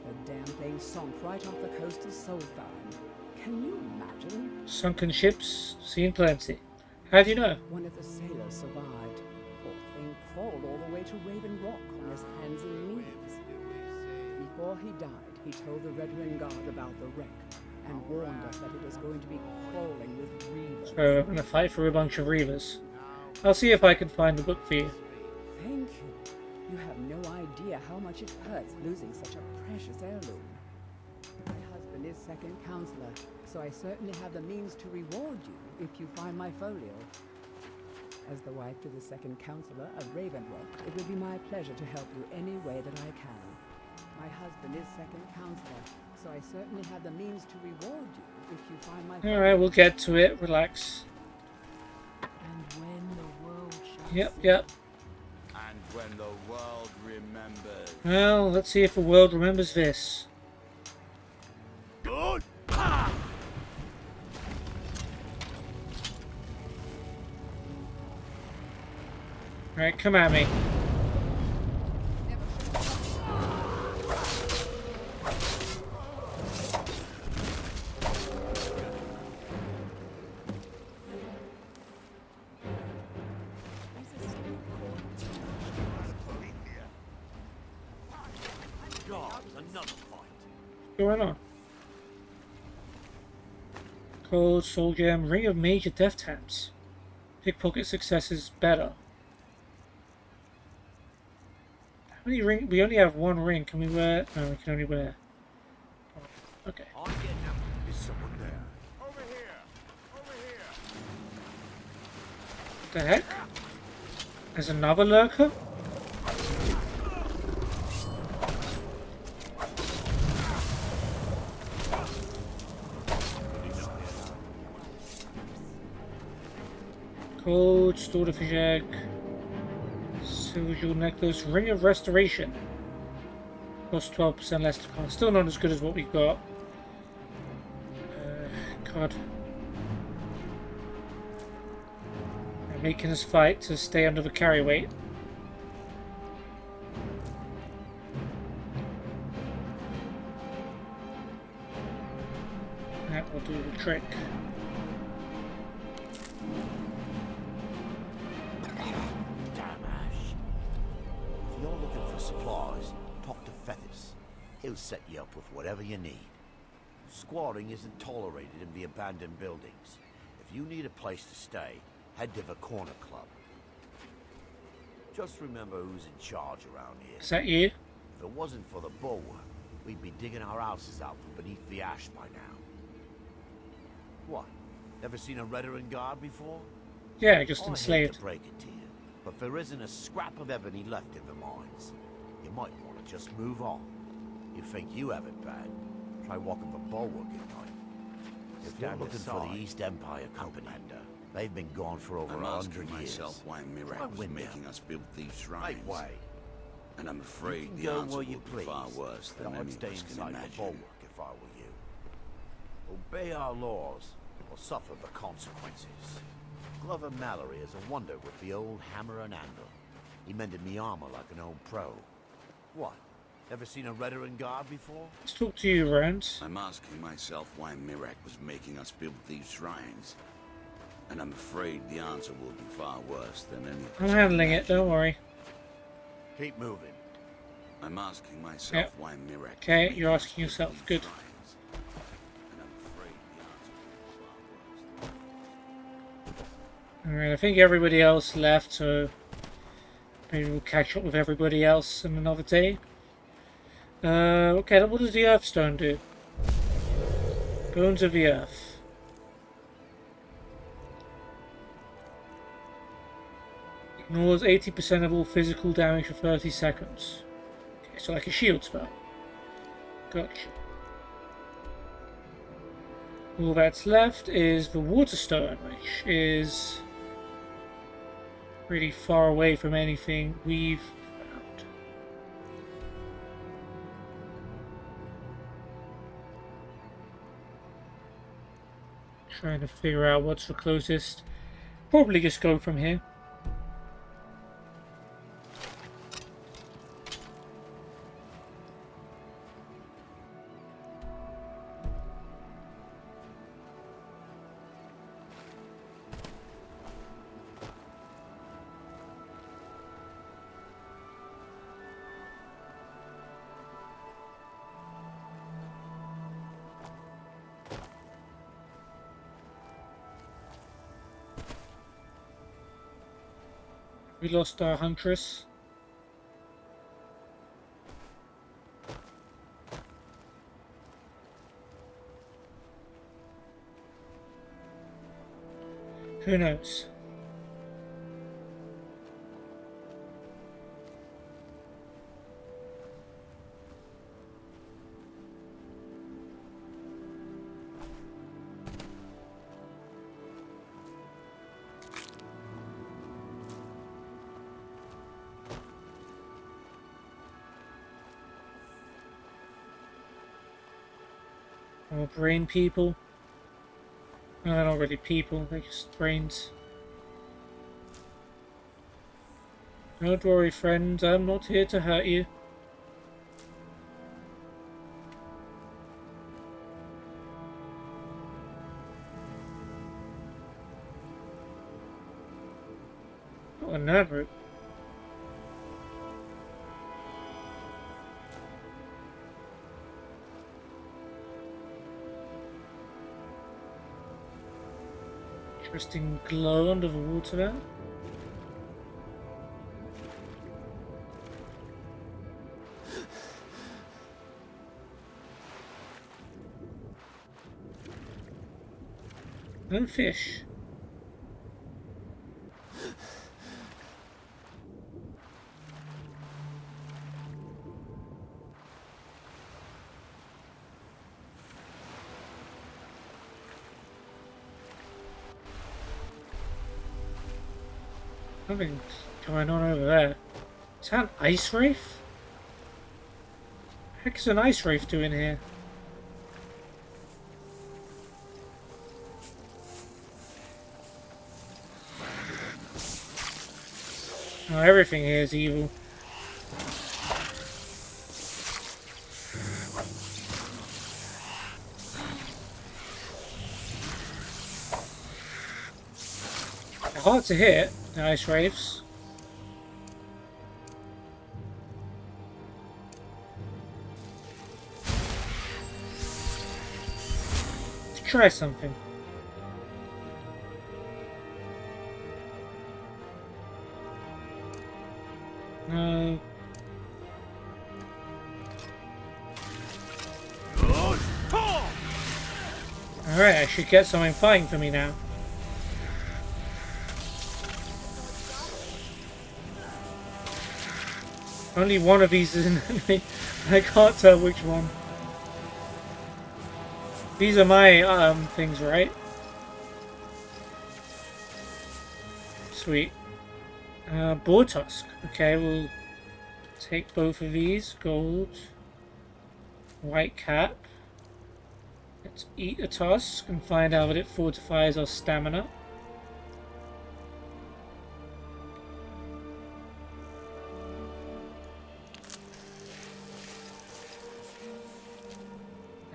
Speaker 12: The damn thing sunk right off the coast of Solstheim. Can you imagine?
Speaker 1: Sunken ships, seen plenty. How do you know?
Speaker 12: One of the sailors survived. Poor thing crawled all the way to Raven Rock on his hands and knees. Before he died, he told the Veteran Guard about the wreck and warned us that it was going to be crawling with reavers.
Speaker 1: So I'm going to fight for a bunch of reavers. I'll see if I can find the book for you.
Speaker 12: Thank you. You have no idea how much it hurts losing such a precious heirloom. My husband is second counselor, so I certainly have the means to reward you if you find my folio. As the wife to the second counselor of Ravenrock, it would be my pleasure to help you any way that I can. My husband is second counselor, so I certainly have the means to reward you if you find my folio.
Speaker 1: Alright, we'll get to it. Relax.
Speaker 11: And when the world shall
Speaker 1: Yep.
Speaker 10: And when the world remembers.
Speaker 1: Well, let's see if the world remembers this.
Speaker 10: Good.
Speaker 1: Alright, come at me. What's going on? Cold, Soul Gem, Ring of Major Death Taps. Pickpocket successes better. How many ring? We only have one ring. Can we wear? No, we can only wear. Okay.
Speaker 10: Is someone there? Over here. Over here.
Speaker 1: What the heck? There's another lurker? Code, stored fish egg, silver jewel necklace, ring of restoration. Cost 12% less to cost. Still not as good as what we've got. God. They're making us fight to stay under the carry weight. That will do the trick.
Speaker 10: If you're looking for supplies, talk to Feathers. He'll set you up with whatever you need. Squatting isn't tolerated in the abandoned buildings. If you need a place to stay, head to the Corner Club. Just remember who's in charge around here.
Speaker 1: Is that you?
Speaker 10: If it wasn't for the bulwark, we'd be digging our houses out from beneath the ash by now. What? Never seen a Veteran Guard before?
Speaker 1: Yeah, just
Speaker 10: I hate
Speaker 1: enslaved.
Speaker 10: to break it to you, but there isn't a scrap of ebony left in the mines. You might want to just move on. You think you have it bad? Try walking the bulwark at night. If you're looking for the East Empire Commander, they've been gone for over 100 years.
Speaker 13: Myself why Mirak was making us build these shrines.
Speaker 10: Make way.
Speaker 13: And I'm afraid the
Speaker 10: Go
Speaker 13: answer
Speaker 10: where
Speaker 13: will
Speaker 10: you
Speaker 13: be
Speaker 10: please,
Speaker 13: far worse
Speaker 10: but
Speaker 13: than
Speaker 10: I'd
Speaker 13: any
Speaker 10: stay
Speaker 13: of us can
Speaker 10: inside the
Speaker 13: imagine.
Speaker 10: bulwark if I were you. Obey our laws, or suffer the consequences. Glover Mallory is a wonder with the old hammer and anvil. He mended me armor like an old pro. What? Ever seen a Veteran Guard before?
Speaker 1: Let's talk to you, Rand.
Speaker 13: I'm asking myself why Mirak was making us build these shrines. And I'm afraid the answer will be far worse than any of us
Speaker 1: I'm
Speaker 13: can
Speaker 1: handling it,
Speaker 13: imagine.
Speaker 1: don't worry.
Speaker 10: Keep moving.
Speaker 13: I'm asking myself
Speaker 1: Yep.
Speaker 13: why Mirak.
Speaker 1: Okay, you're asking yourself. Good.
Speaker 13: And I'm afraid the answer will be far worse.
Speaker 1: Alright, I think everybody else left, so maybe we'll catch up with everybody else in another day. Okay, what does the Earthstone do? Bones of the Earth. Ignores 80% of all physical damage for 30 seconds. Okay, so like a shield spell. Gotcha. All that's left is the Waterstone, which is pretty far away from anything we've found. Trying to figure out what's the closest. Probably just go from here. We lost our huntress. Who knows? More brain people. No, they're not really people, they're just brains. Don't worry, friend, I'm not here to hurt you. Oh, a nerd route. Interesting glow under the water there. No fish. Something's going on over there. Is that an ice wraith? What the heck is an ice wraith doing here? Oh, everything here is evil. They're hard to hit, the ice wraiths. Let's try something. No. Alright, I should get something fighting for me now. Only one of these is an enemy. I can't tell which one. These are my things, right? Sweet. Boar tusk. Okay, we'll take both of these. Gold. White cap. Let's eat a tusk and find out that it fortifies our stamina.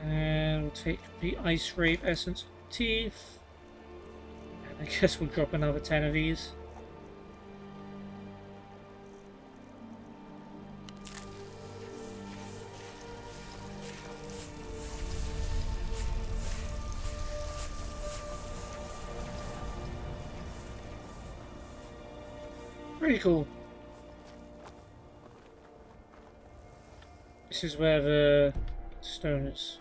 Speaker 1: And we'll take the ice wraith essence teeth. And I guess we'll drop another 10 of these. Pretty cool. This is where the stone is.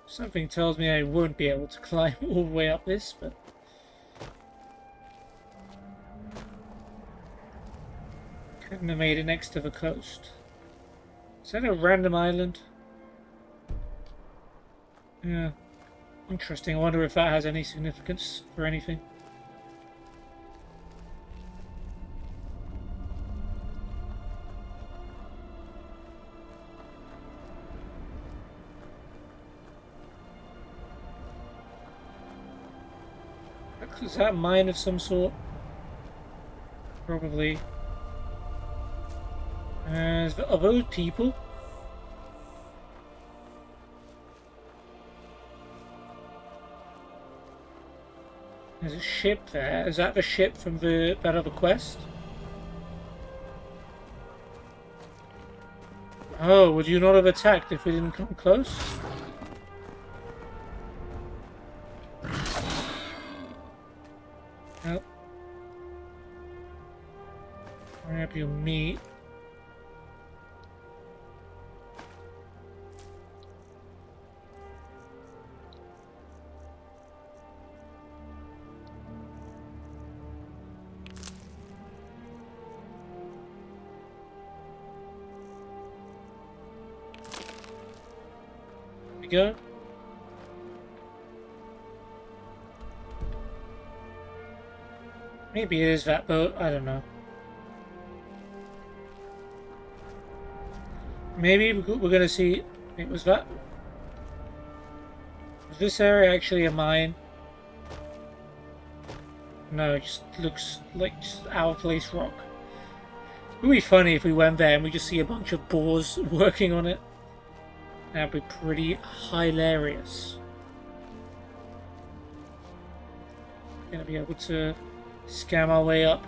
Speaker 1: Something tells me I won't be able to climb all the way up this, but couldn't have made it next to the coast. Is that a random island? Yeah. Interesting. I wonder if that has any significance for anything. Is that a mine of some sort? Probably. Are those people? There's a ship there. Is that the ship from that other quest? Oh, would you not have attacked if we didn't come close? Nope. Grab your meat. There we go. Maybe it is that boat, I don't know. Maybe we're gonna see... Wait, was that... Was this area actually a mine? No, it just looks like just out-of-place rock. It would be funny if we went there and we just see a bunch of boars working on it. That'd be pretty hilarious. Gonna be able to scam our way up.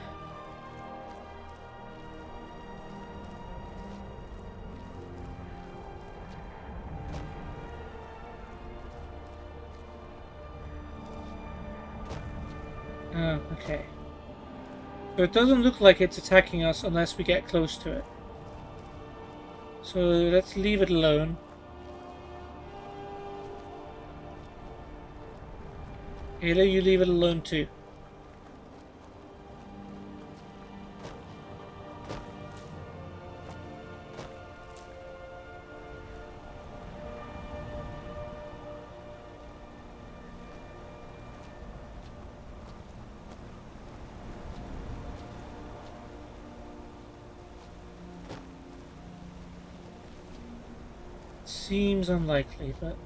Speaker 1: Oh, okay. So it doesn't look like it's attacking us unless we get close to it. So let's leave it alone. Ayla, you leave it alone too. Seems unlikely, but...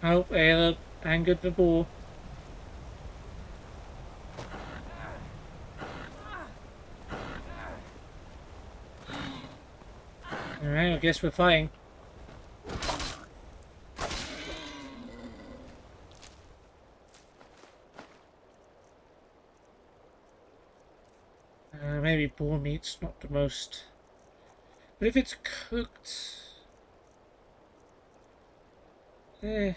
Speaker 1: Oh, Ayla angered the boar. Alright, I guess we're fighting. Maybe boar meat's not the most... But if it's cooked... Eh...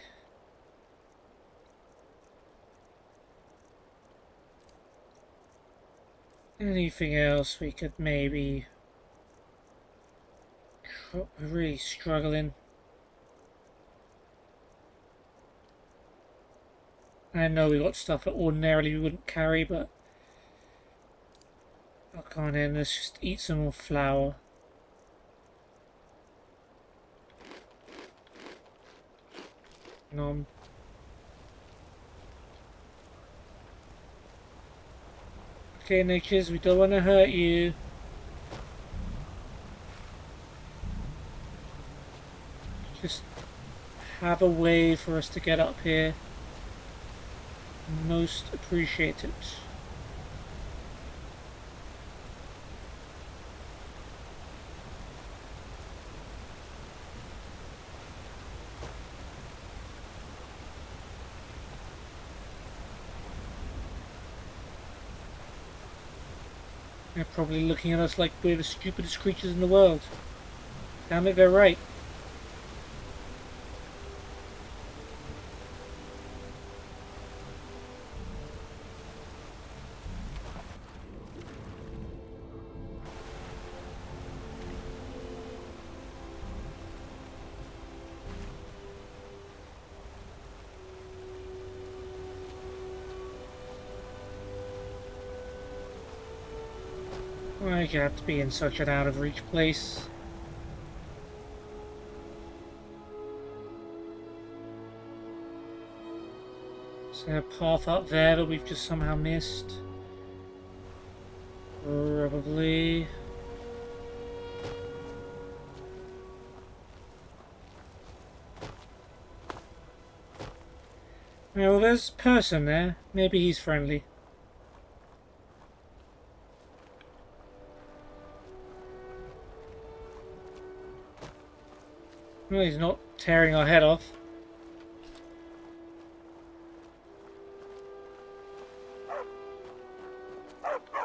Speaker 1: Anything else we could maybe... We're really struggling. I know we got stuff that ordinarily we wouldn't carry, but... Oh, come on in, let's just eat some more flour. Nom. Okay, Natures, we don't want to hurt you. Just have a way for us to get up here. Most appreciated. They're probably looking at us like we're the stupidest creatures in the world. Damn it, they're right. Why do you have to be in such an out-of-reach place? Is there a path up there that we've just somehow missed? Probably. Well, there's a person there. Maybe he's friendly. Well, he's not tearing our head off.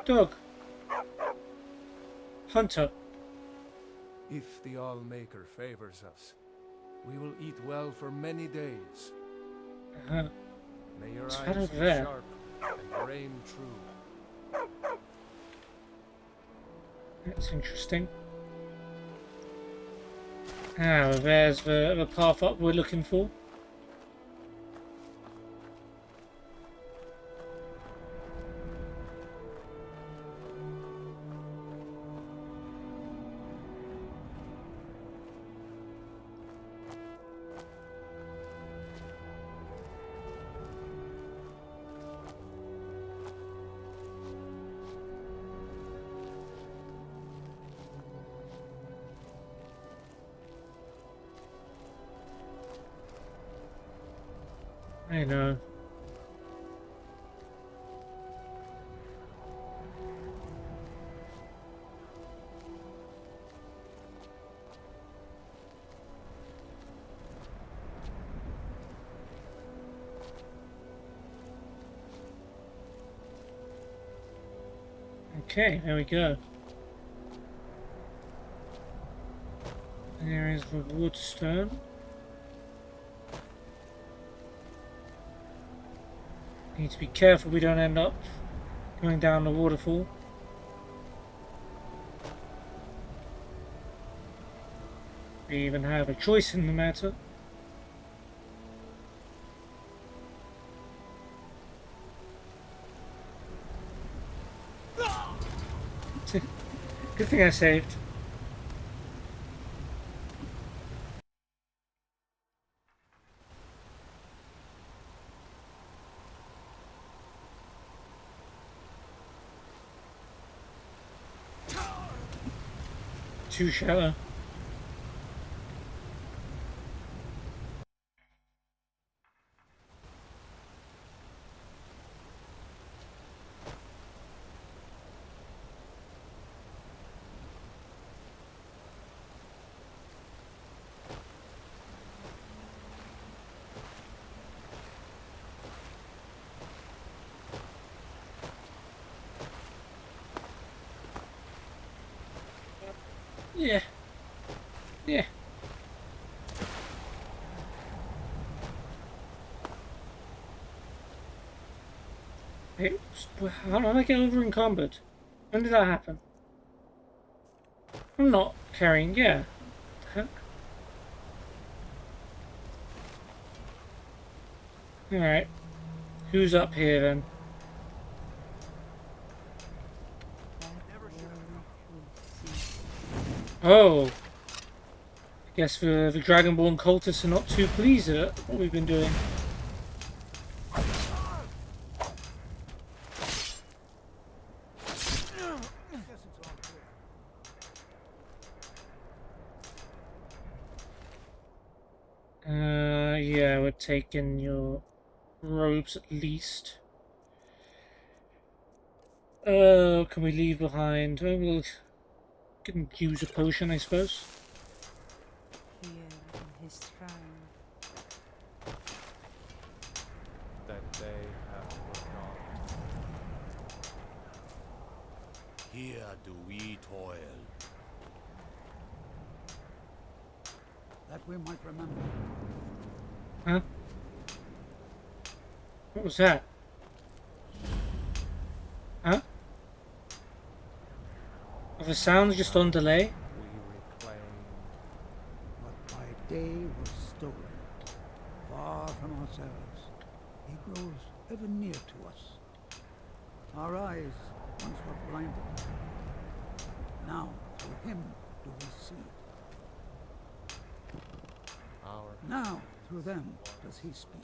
Speaker 1: Dog. Hunter.
Speaker 7: If the Allmaker favors us, we will eat well for many days. May your
Speaker 1: It's
Speaker 7: eyes
Speaker 1: right
Speaker 7: be
Speaker 1: over there.
Speaker 7: sharp and your aim true.
Speaker 1: That's interesting. Ah, there's the path up we're looking for. I know. Okay, there we go. There is the woodstone. Need to be careful we don't end up going down the waterfall. We even have a choice in the matter. Good thing I saved. Too shallow. Yeah. Yeah. Hey, how did I get over encumbered? When did that happen? I'm not carrying, yeah. What the heck? Alright. Who's up here then? Oh. I guess the Dragonborn cultists are not too pleased at what we've been doing. Yeah, we're taking your robes at least. Can we leave behind? Oh, we'll can use a potion, I suppose.
Speaker 4: Here in his shrine.
Speaker 7: That they have forgotten.
Speaker 10: Here do we toil.
Speaker 8: That we might remember.
Speaker 1: Huh? What was that? Huh? Are the sounds just on delay?
Speaker 7: We reclaim
Speaker 8: What by day was stolen, far from ourselves, he grows ever near to us. Our eyes once were blinded. Now, through him do we see. Now, through them does he speak.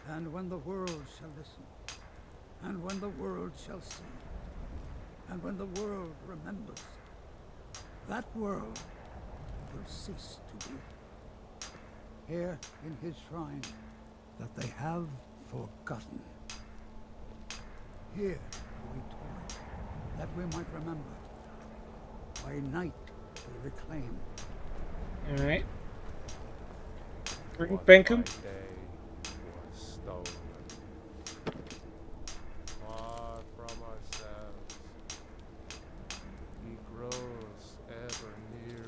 Speaker 8: And when the world shall listen, and when the world shall see, and when the world remembers, that world will cease to be. Here in his shrine, that they have forgotten. Here we toil, that we might remember. By night we reclaim.
Speaker 1: Alright. Bring Benkham.
Speaker 7: was stolen. Far from ourselves, he grows ever near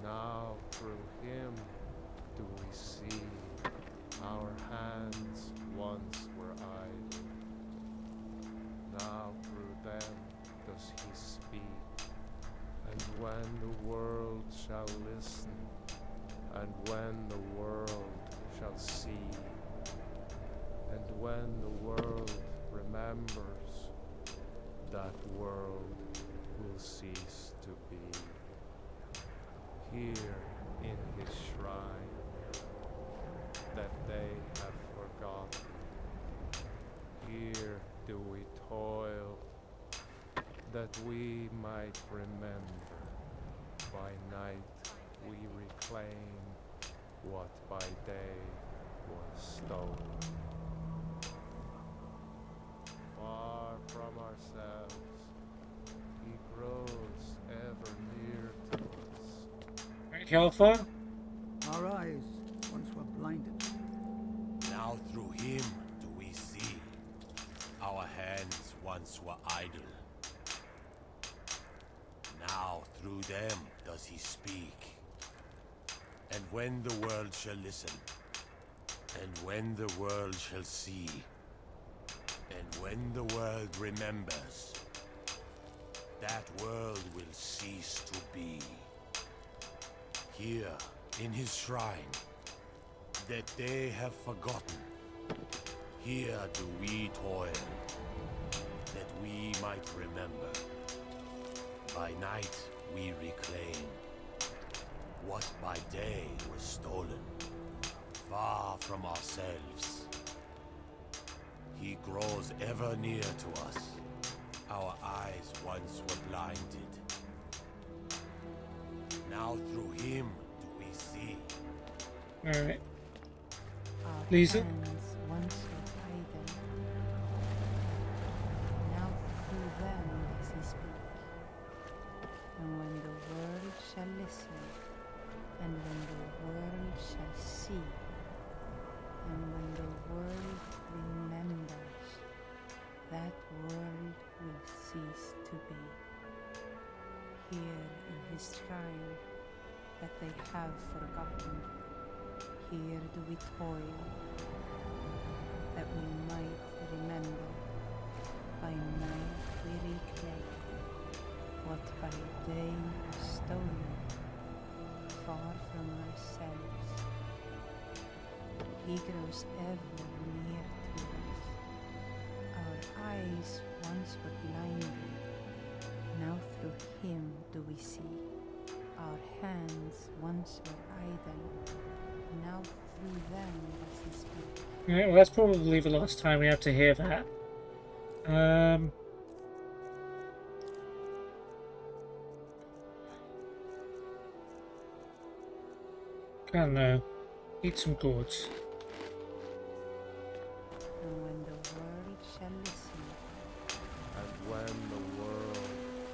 Speaker 7: Now through him do we see our hands once were idle. Now through them does he speak. And when the world shall listen, and when the world shall see, and when the world remembers, that world will cease to be. Here in his shrine, that they have forgotten, here do we toil, that we might remember. By night we reclaim what by day was stolen. Far from ourselves, he grows ever near to us.
Speaker 1: How far?
Speaker 8: Our eyes once were blinded.
Speaker 10: Now through him do we see. Our hands once were idle. Now through them does he speak. And when the world shall listen, and when the world shall see, and when the world remembers, that world will cease to be. Here in his shrine, that they have forgotten, here do we toil, that we might remember. By night we reclaim what by day was stolen, far from ourselves. He grows ever near to us. Our eyes once were blinded. Now through him do we see.
Speaker 1: Alright.
Speaker 4: Our
Speaker 1: Lisa?
Speaker 4: hands once were idle. Now through them does he speak. And when the world shall listen, and when the world shall see, and when the world remembers, that world will cease to be. Here in his shrine, that they have forgotten, here do we toil, that we might remember. By night we reclaim what by day was stolen, far from ourselves. He grows ever near to us. Our eyes once were blinded. Now through him do we see. Our hands once were idle. Now through them does he speak.
Speaker 1: Alright, well that's probably the last time we have to hear that. I don't know. Eat some gourds.
Speaker 4: And when the world shall listen,
Speaker 7: And when the world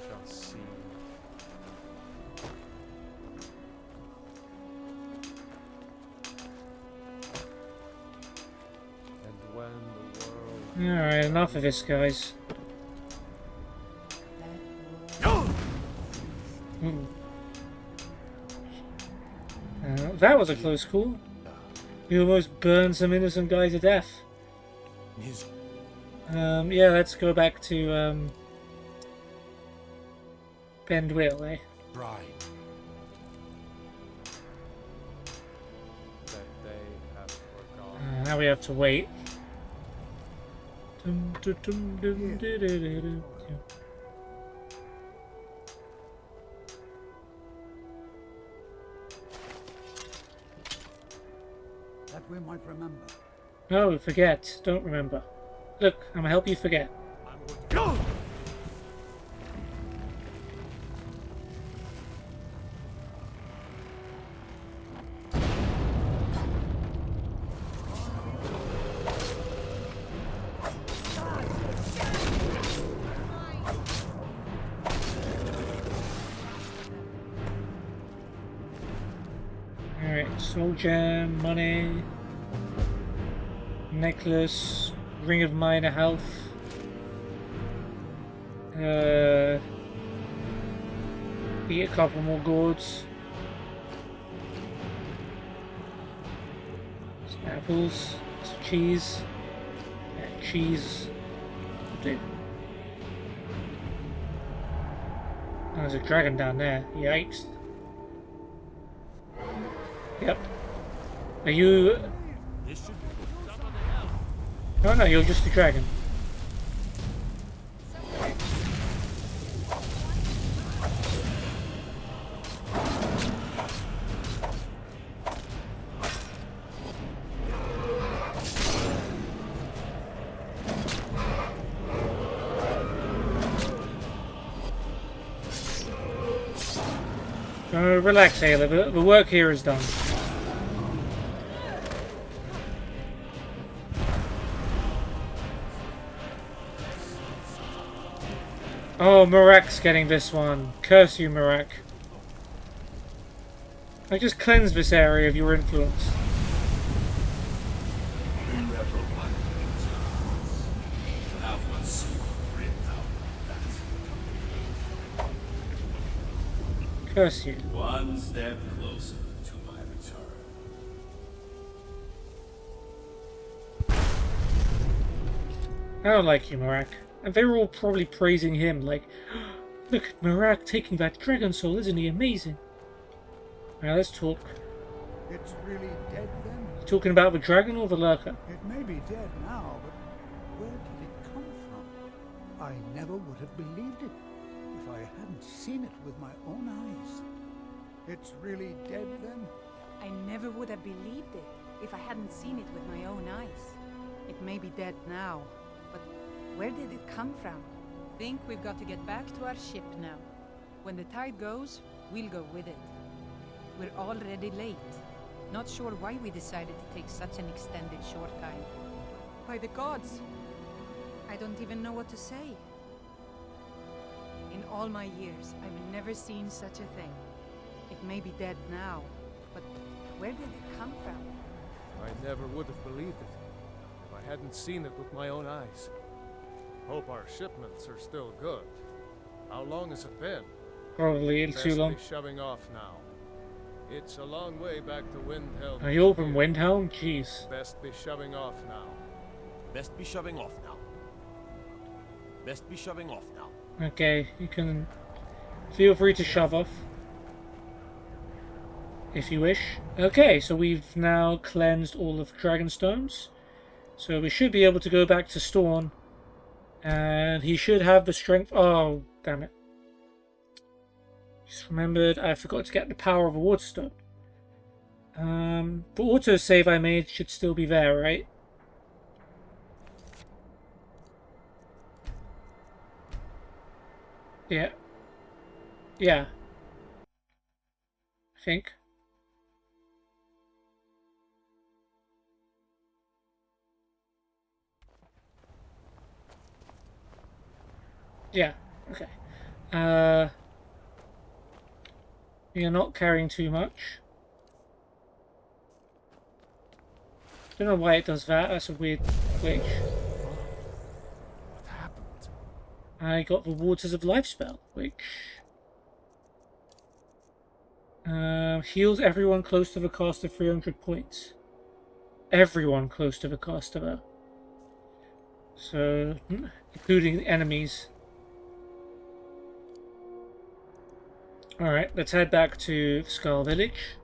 Speaker 7: shall see, and when the world
Speaker 1: Alright, enough of this, guys.
Speaker 4: that world
Speaker 1: Ooh. That was a close call. We almost burned some innocent guy to death.
Speaker 10: His
Speaker 1: Yeah, let's go back to Bend Wheel, eh?
Speaker 10: bride.
Speaker 7: that they have forgotten.
Speaker 1: Now we have to wait. Dum, dum, dum, dum, dum, dum, dum, dum.
Speaker 8: That we might remember.
Speaker 1: No, forget. Don't remember. Look, I'm gonna help you forget. Alright, soul gem, money, necklace, ring of minor health. Eat a couple more gourds. Apples, some cheese, and cheese. Do. Oh, there's a dragon down there. Yikes. Yep. Are you... Oh no, you're just a dragon. Relax, Ayla. The work here is done. Oh, Morak's getting this one. Curse you, Morak. I just cleansed this area of your influence. Curse you.
Speaker 14: One step closer to my return.
Speaker 1: I don't like you, Morak. And they were all probably praising him, like, look at Morak taking that dragon soul, isn't he amazing? Now let's talk.
Speaker 8: It's really dead then?
Speaker 1: You talking about the dragon or the lurker?
Speaker 8: It may be dead now, but where did it come from? I never would have believed it if I hadn't seen it with my own eyes. It's really dead then?
Speaker 4: I never would have believed it if I hadn't seen it with my own eyes. It may be dead now, but where did it come from? Think we've got to get back to our ship now. When the tide goes, we'll go with it. We're already late. Not sure why we decided to take such an extended short time. By the gods! I don't even know what to say. In all my years, I've never seen such a thing. It may be dead now, but where did it come from?
Speaker 7: I never would have believed it if I hadn't seen it with my own eyes. Hope our shipments are still good. How long has it been?
Speaker 1: Probably too long.
Speaker 7: Best be shoving off now. It's a long way back to Windhelm.
Speaker 1: Are you from Windhelm? Jeez.
Speaker 7: Best be shoving off now.
Speaker 10: Best be shoving off now. Best be shoving off now.
Speaker 1: Okay, you can feel free to shove off. If you wish. Okay, so we've now cleansed all of Dragonstones. So we should be able to go back to Storm. And he should have the strength... Oh, damn it. Just remembered I forgot to get the power of a Waterstone. The autosave I made should still be there, right? Yeah. Yeah. I think. Yeah, okay. You're not carrying too much. Don't know why it does that, that's a weird glitch.
Speaker 7: What happened?
Speaker 1: I got the Waters of Life spell, which... heals everyone close to the caster 300 points. Everyone close to the caster, though. So, including the enemies. Alright, let's head back to Skull Village.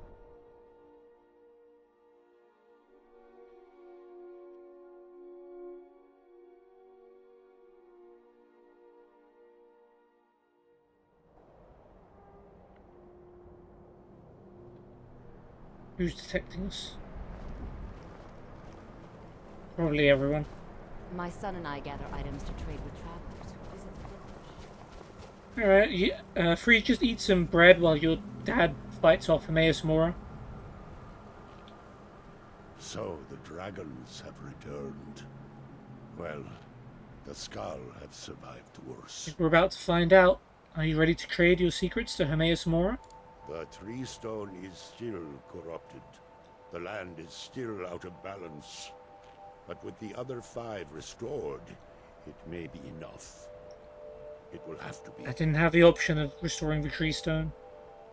Speaker 1: Who's detecting us? Probably everyone.
Speaker 6: My son and I gather items to trade with travelers who visit the village.
Speaker 1: Alright, Free, just eat some bread while your dad fights off Hermaeus Mora.
Speaker 13: So the dragons have returned. Well, the Skull have survived worse.
Speaker 1: We're about to find out. Are you ready to trade your secrets to Hermaeus Mora?
Speaker 13: The tree stone is still corrupted. The land is still out of balance. But with the other 5 restored, it may be enough. It will have to be.
Speaker 1: I didn't have the option of restoring the tree stone.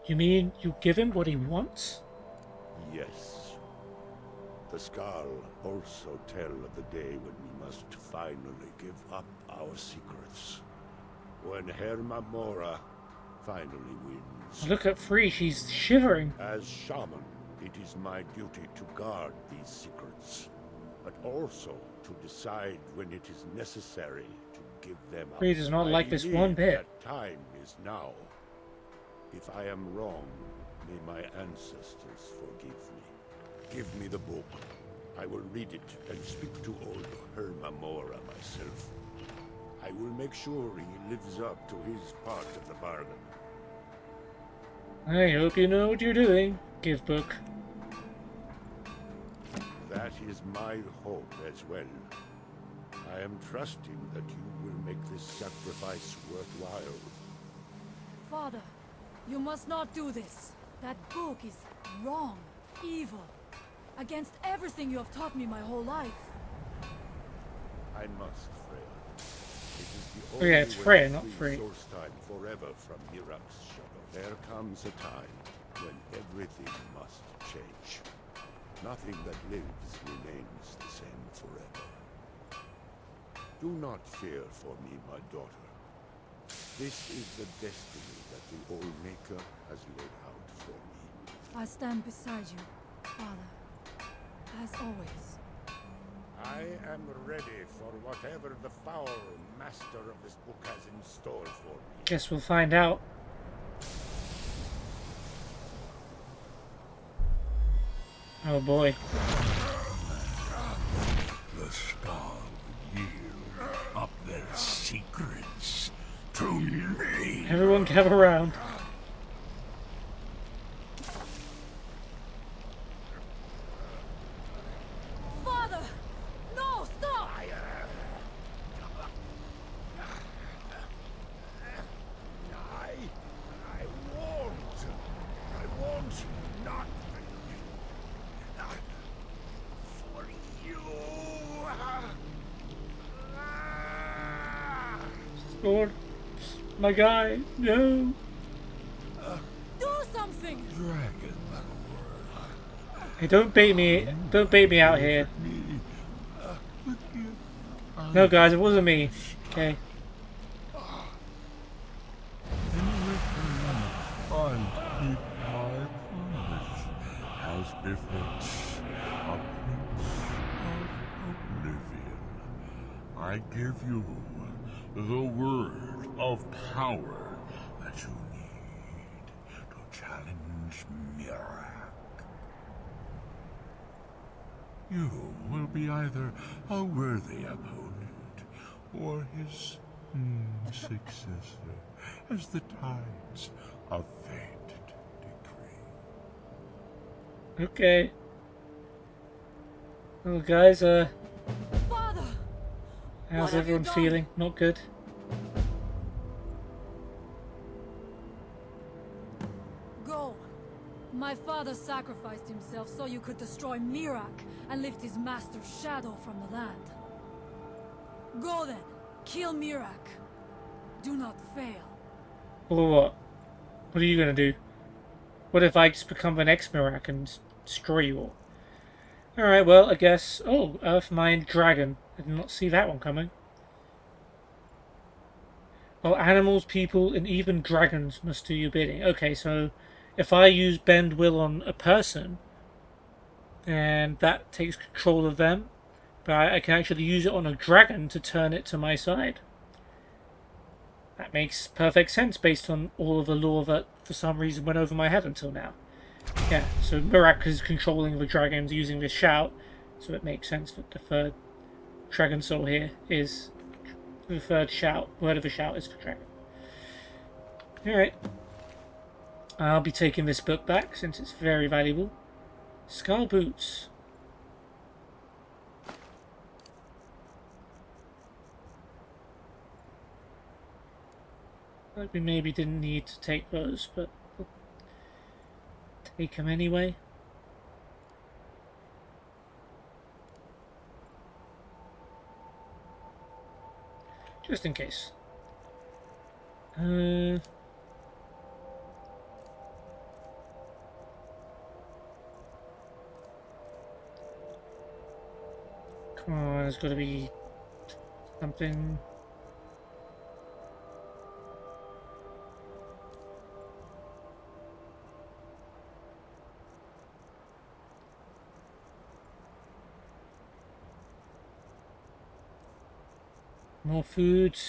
Speaker 1: You mean you give him what he wants?
Speaker 13: Yes. The Skal also tell of the day when we must finally give up our secrets. When Mora finally wins.
Speaker 1: Look at Free, she's shivering.
Speaker 13: As shaman, it is my duty to guard these secrets, but also to decide when it is necessary to give them up.
Speaker 1: Free does not like this one
Speaker 13: believe
Speaker 1: bit.
Speaker 13: that time is now. If I am wrong, may my ancestors forgive me. Give me the book. I will read it and speak to old Mora myself. I will make sure he lives up to his part of the bargain.
Speaker 1: I hope you know what you're doing. Give book.
Speaker 13: That is my hope as well. I am trusting that you will make this sacrifice worthwhile.
Speaker 9: Father, you must not do this. That book is wrong, evil, against everything you have taught me my whole life.
Speaker 13: I must, Freya. It is the
Speaker 1: Oh
Speaker 13: only
Speaker 1: yeah, it's
Speaker 13: way
Speaker 1: Freya,
Speaker 13: to
Speaker 1: not
Speaker 13: free
Speaker 1: Free.
Speaker 13: Solstheim forever from Mirak's shadow. There comes a time when everything must change. Nothing that lives remains the same forever. Do not fear for me, my daughter. This is the destiny that the Old Maker has laid out for me.
Speaker 9: I stand beside you, Father, as always.
Speaker 13: I am ready for whatever the foul master of this book has in store for me.
Speaker 1: Guess we'll find out. Oh boy.
Speaker 2: The Skal yield up their secrets to me.
Speaker 1: Everyone gather around.
Speaker 9: Father! No, stop!
Speaker 13: I want nothing for you.
Speaker 1: Lord, my guy, no.
Speaker 9: Do something!
Speaker 2: Dragon.
Speaker 1: Hey, don't bait me out here. No, guys, it wasn't me. Okay.
Speaker 2: I keep my promise as befits a prince of oblivion. I give you the word of power that you need to challenge Mirak. You will be either a worthy opponent or his successor, as the tides of fate decree.
Speaker 1: Okay. Well, guys,
Speaker 9: Father!
Speaker 1: how's everyone feeling? Not good.
Speaker 9: Go! My father sacrificed himself so you could destroy Mirak and lift his master's shadow from the land. Go then! Kill Mirak! Do not fail.
Speaker 1: Or what? What are you gonna do? What if I just become an ex-Mirak and destroy you all? Alright, well, I guess... Oh, Earthmind Dragon. I did not see that one coming. Oh, animals, people, and even dragons must do your bidding. Okay, so if I use Bend Will on a person, and that takes control of them, but I can actually use it on a dragon to turn it to my side. That makes perfect sense based on all of the lore that for some reason went over my head until now. Yeah, so Mirak is controlling the dragons using this shout, so it makes sense that the third dragon soul here is the third shout. Word of the shout is for dragon. Alright. I'll be taking this book back since it's very valuable. Skull Boots. Like we maybe didn't need to take those, but we'll take them anyway. Just in case. Come on, there's got to be something. More food.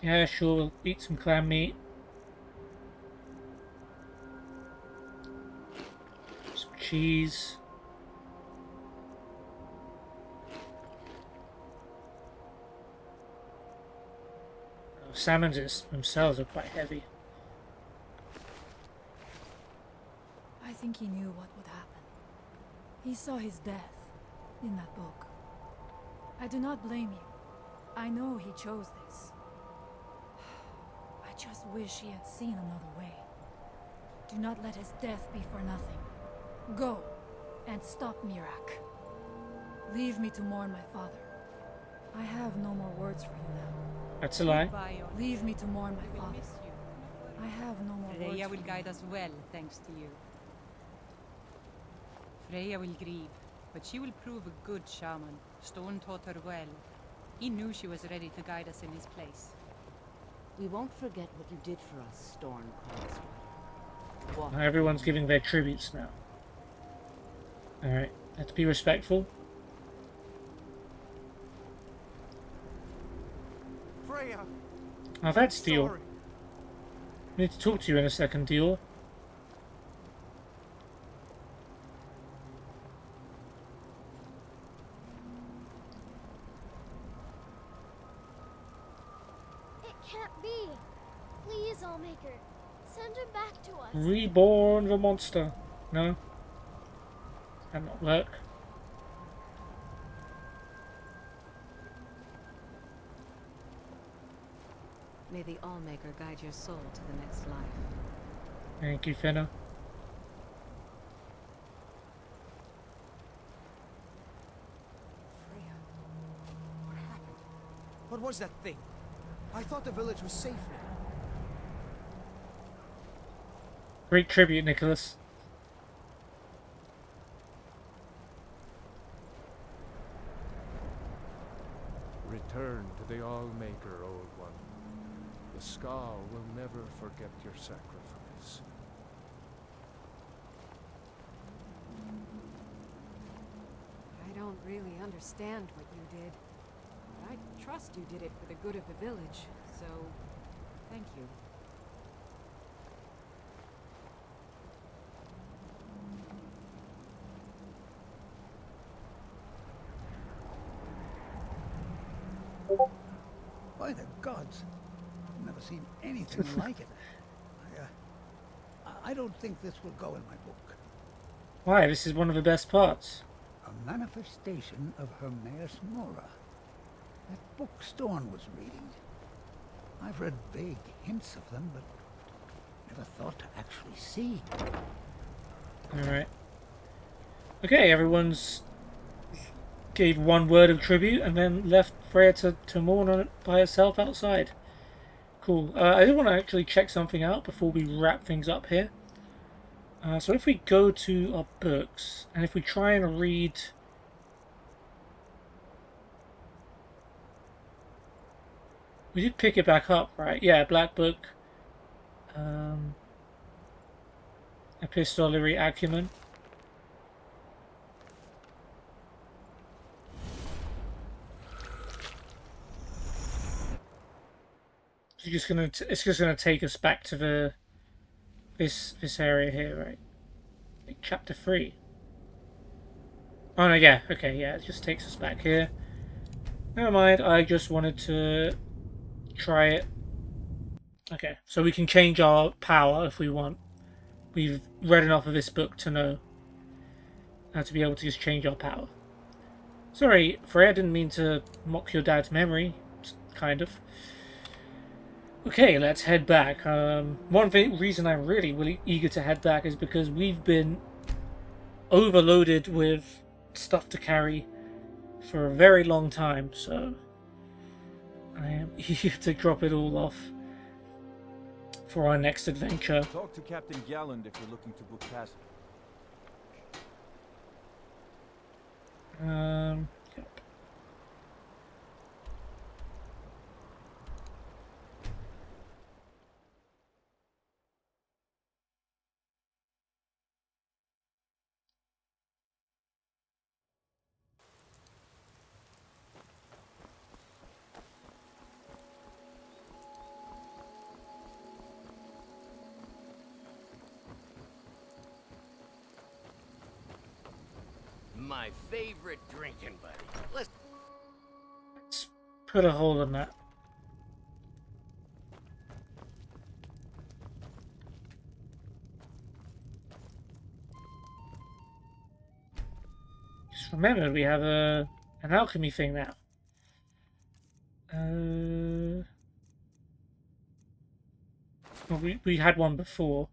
Speaker 1: Yeah, sure, we'll eat some clam meat. Some cheese. Oh, salmons themselves are quite heavy.
Speaker 9: I think he knew what would happen. He saw his death in that book. I do not blame you. I know he chose this. I just wish he had seen another way. Do not let his death be for nothing. Go and stop Mirac. Leave me to mourn my father. I have no more words for you now.
Speaker 1: That's a lie.
Speaker 9: Leave me to mourn my father. I have no more words.
Speaker 4: Freya will
Speaker 9: for
Speaker 4: guide
Speaker 9: you.
Speaker 4: us well, thanks to you. Freya will grieve, but she will prove a good shaman. Stone taught her well. He knew she was ready to guide us in his place.
Speaker 6: We won't forget what you did for us, Storm Crossrider.
Speaker 1: Now everyone's giving their tributes now. Alright, let's be respectful.
Speaker 5: Freya!
Speaker 1: Oh, that's Dior.
Speaker 5: Sorry.
Speaker 1: I need to talk to you in a second, Dior.
Speaker 15: It can't be. Please, Allmaker. Send him back to us.
Speaker 1: Reborn the monster. No? That not work.
Speaker 6: May the Allmaker guide your soul to the next life.
Speaker 1: Thank you, Finna.
Speaker 5: Freya, what happened? What was that thing? I thought the village was safe now.
Speaker 1: Great tribute, Nicholas.
Speaker 7: Return to the Allmaker, old one. The Scar will never forget your sacrifice.
Speaker 16: I don't really understand what you did, but I trust you did it for the good of the village, so thank you.
Speaker 8: By the gods, I've never seen anything like it. I don't think this will go in my book.
Speaker 1: Why? This is one of the best parts.
Speaker 8: A manifestation of Hermaeus Mora. That book Storm was reading. I've read vague hints of them, but never thought to actually see.
Speaker 1: Alright. Okay, everyone's gave one word of tribute and then left Freya to mourn on it by herself outside. Cool. I did want to actually check something out before we wrap things up here. So if we go to our books, and if we try and read... We did pick it back up, right? Yeah, Black Book. Epistolary Acumen. It's just gonna take us back to this area here, right? Like chapter 3. Oh no, yeah, okay, yeah, it just takes us back here. Never mind, I just wanted to try it. Okay, so we can change our power if we want. We've read enough of this book to know how to be able to just change our power. Sorry, Freya, I didn't mean to mock your dad's memory, kind of. Okay, let's head back. One reason I'm really eager to head back is because we've been overloaded with stuff to carry for a very long time, so I am eager to drop it all off for our next adventure.
Speaker 5: Talk to Captain Galland if you're looking to book passage.
Speaker 1: Yep.
Speaker 17: my favorite drinking buddy. Let's
Speaker 1: put a hole in that. Just remember, we have an alchemy thing now. Well, we had one before.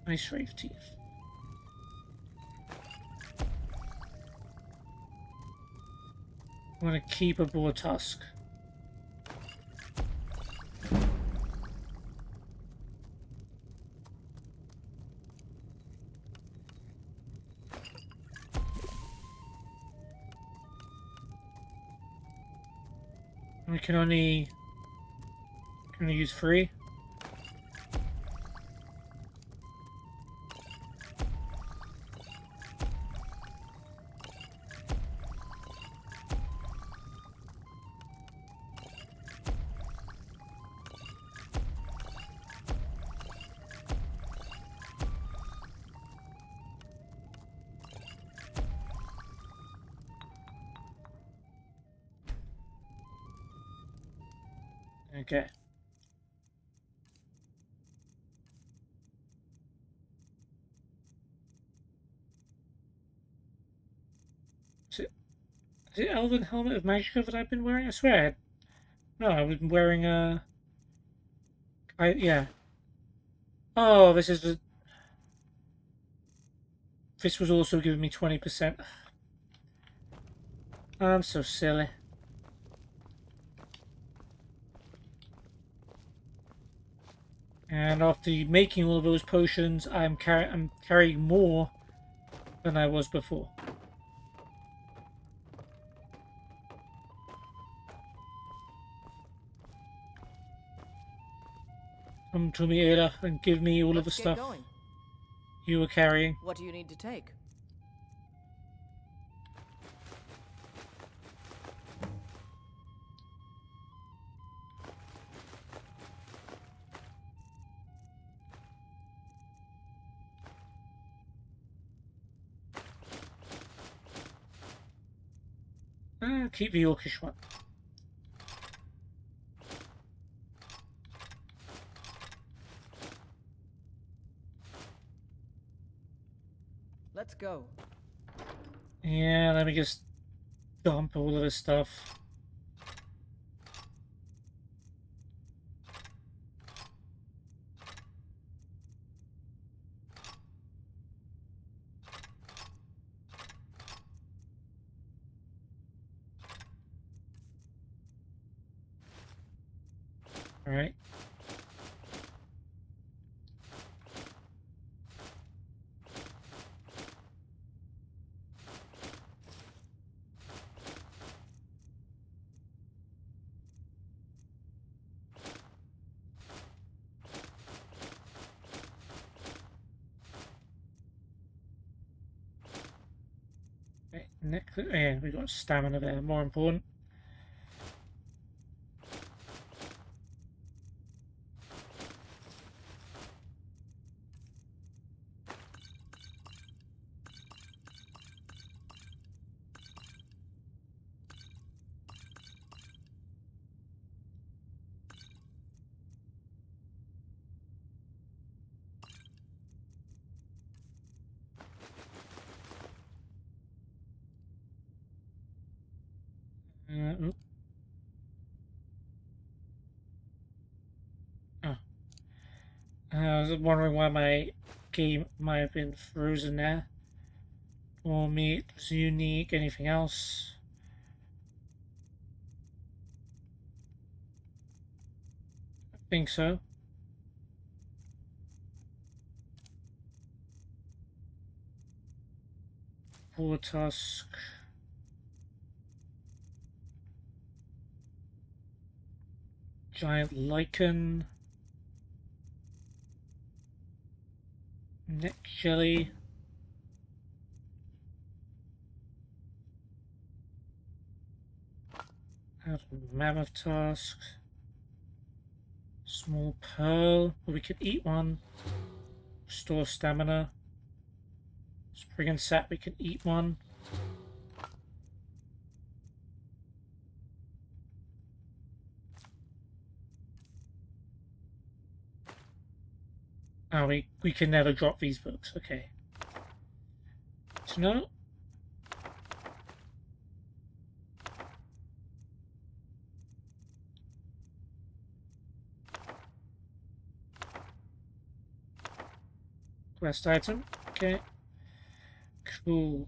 Speaker 1: Nice rave teeth. I'm gonna keep a boar tusk. We can only use 3. Okay. Is it Elven Helmet of Magicka that I've been wearing? I swear I had... No, I've been wearing yeah. Oh, this is the... This was also giving me 20%. I'm so silly. And after making all of those potions, I'm carrying more than I was before. Come to me, Ada, and give me all of the stuff you were carrying.
Speaker 18: What do you need to take?
Speaker 1: Keep the Yorkish one.
Speaker 18: Let's go.
Speaker 1: Yeah, let me just dump all of this stuff. All right. Yeah, we got stamina there, more important. Oh. I was wondering why my game might have been frozen there. Or me, it was unique. Anything else? I think so. Boar tusk. Giant lichen. Neck jelly. Out of mammoth tusks. Small pearl. Well, we could eat one. Restore stamina. Spring and sap, we can eat one. Oh, we can never drop these books. Okay. So no. Quest item. Okay. Cool.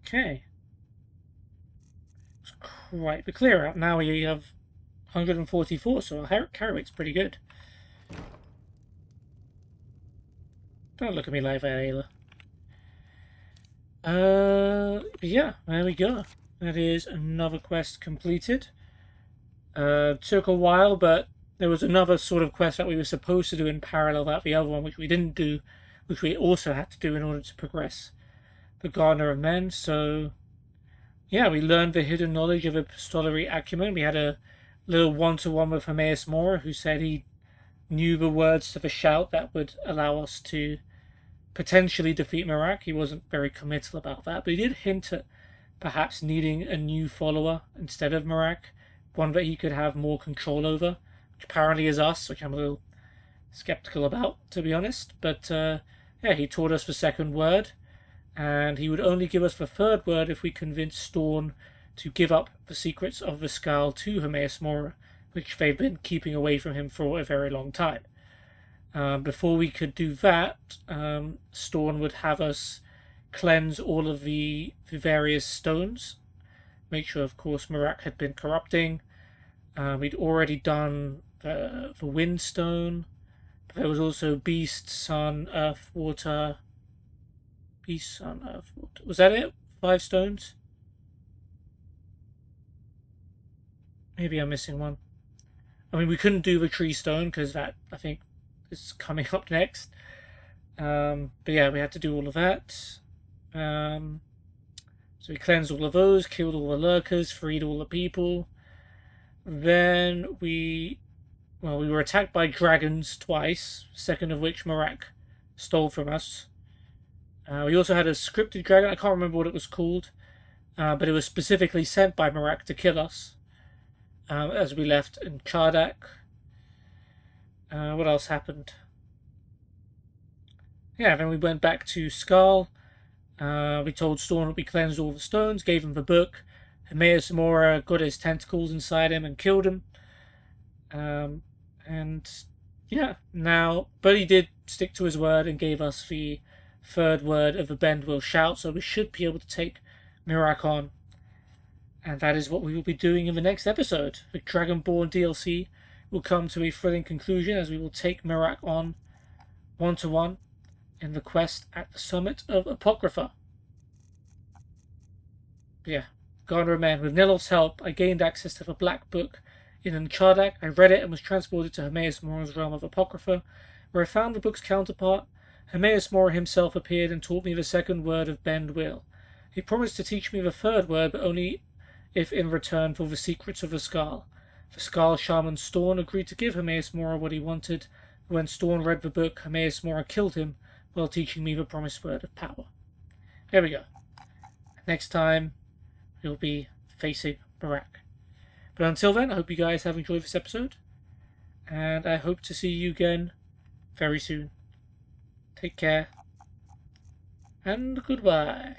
Speaker 1: Okay. It's quite the clear out. Now we have 144, so our carry rate's pretty good. Don't look at me like that, Ayla. Yeah, there we go. That is another quest completed. Took a while, but there was another sort of quest that we were supposed to do in parallel that the other one, which we didn't do, which we also had to do in order to progress the Gardener of Men. So, yeah, we learned the hidden knowledge of epistolary acumen. We had a little one-to-one with Hermaeus Mora, who said he knew the words to the shout that would allow us to potentially defeat Mirac. He wasn't very committal about that, but he did hint at perhaps needing a new follower instead of Mirac, one that he could have more control over, which apparently is us, which I'm a little skeptical about, to be honest. But yeah, he taught us the second word, and he would only give us the third word if we convinced Storn to give up the secrets of the Skull to Hermaeus Mora, which they've been keeping away from him for a very long time. Before we could do that, Storn would have us cleanse all of the various stones. Make sure, of course, Mirac had been corrupting. We'd already done the wind stone. But there was also beast, sun, earth, water. Beast, sun, earth, water. Was that it? 5 stones? Maybe I'm missing one. I mean, we couldn't do the tree stone because that, I think, is coming up next. But yeah, we had to do all of that. So we cleansed all of those, killed all the lurkers, freed all the people. Then we were attacked by dragons twice, second of which Mirac stole from us. We also had a scripted dragon, I can't remember what it was called, but it was specifically sent by Mirac to kill us as we left in Kardak. What else happened? Yeah, then we went back to Skull. We told Storm that we cleansed all the stones, gave him the book. Hermaeus Mora got his tentacles inside him and killed him. And yeah, now, but he did stick to his word and gave us the third word of the Bend Will Shout, so we should be able to take Mirac on. And that is what we will be doing in the next episode. The Dragonborn DLC will come to a thrilling conclusion as we will take Mirac on one-to-one in the quest at the summit of Apocrypha. But yeah, Gardener of Men. With Nilof's help, I gained access to the Black Book in Kardak. I read it and was transported to Hermaeus Mora's realm of Apocrypha, where I found the book's counterpart. Hermaeus Mora himself appeared and taught me the second word of Bend Will. He promised to teach me the third word, but only if in return for the secrets of the Skull. The Skull shaman Storn agreed to give Hermaeus Mora what he wanted. When Storn read the book, Hermaeus Mora killed him while teaching me the promised word of power. There we go. Next time, we'll be facing Mirac. But until then, I hope you guys have enjoyed this episode, and I hope to see you again very soon. Take care, and goodbye.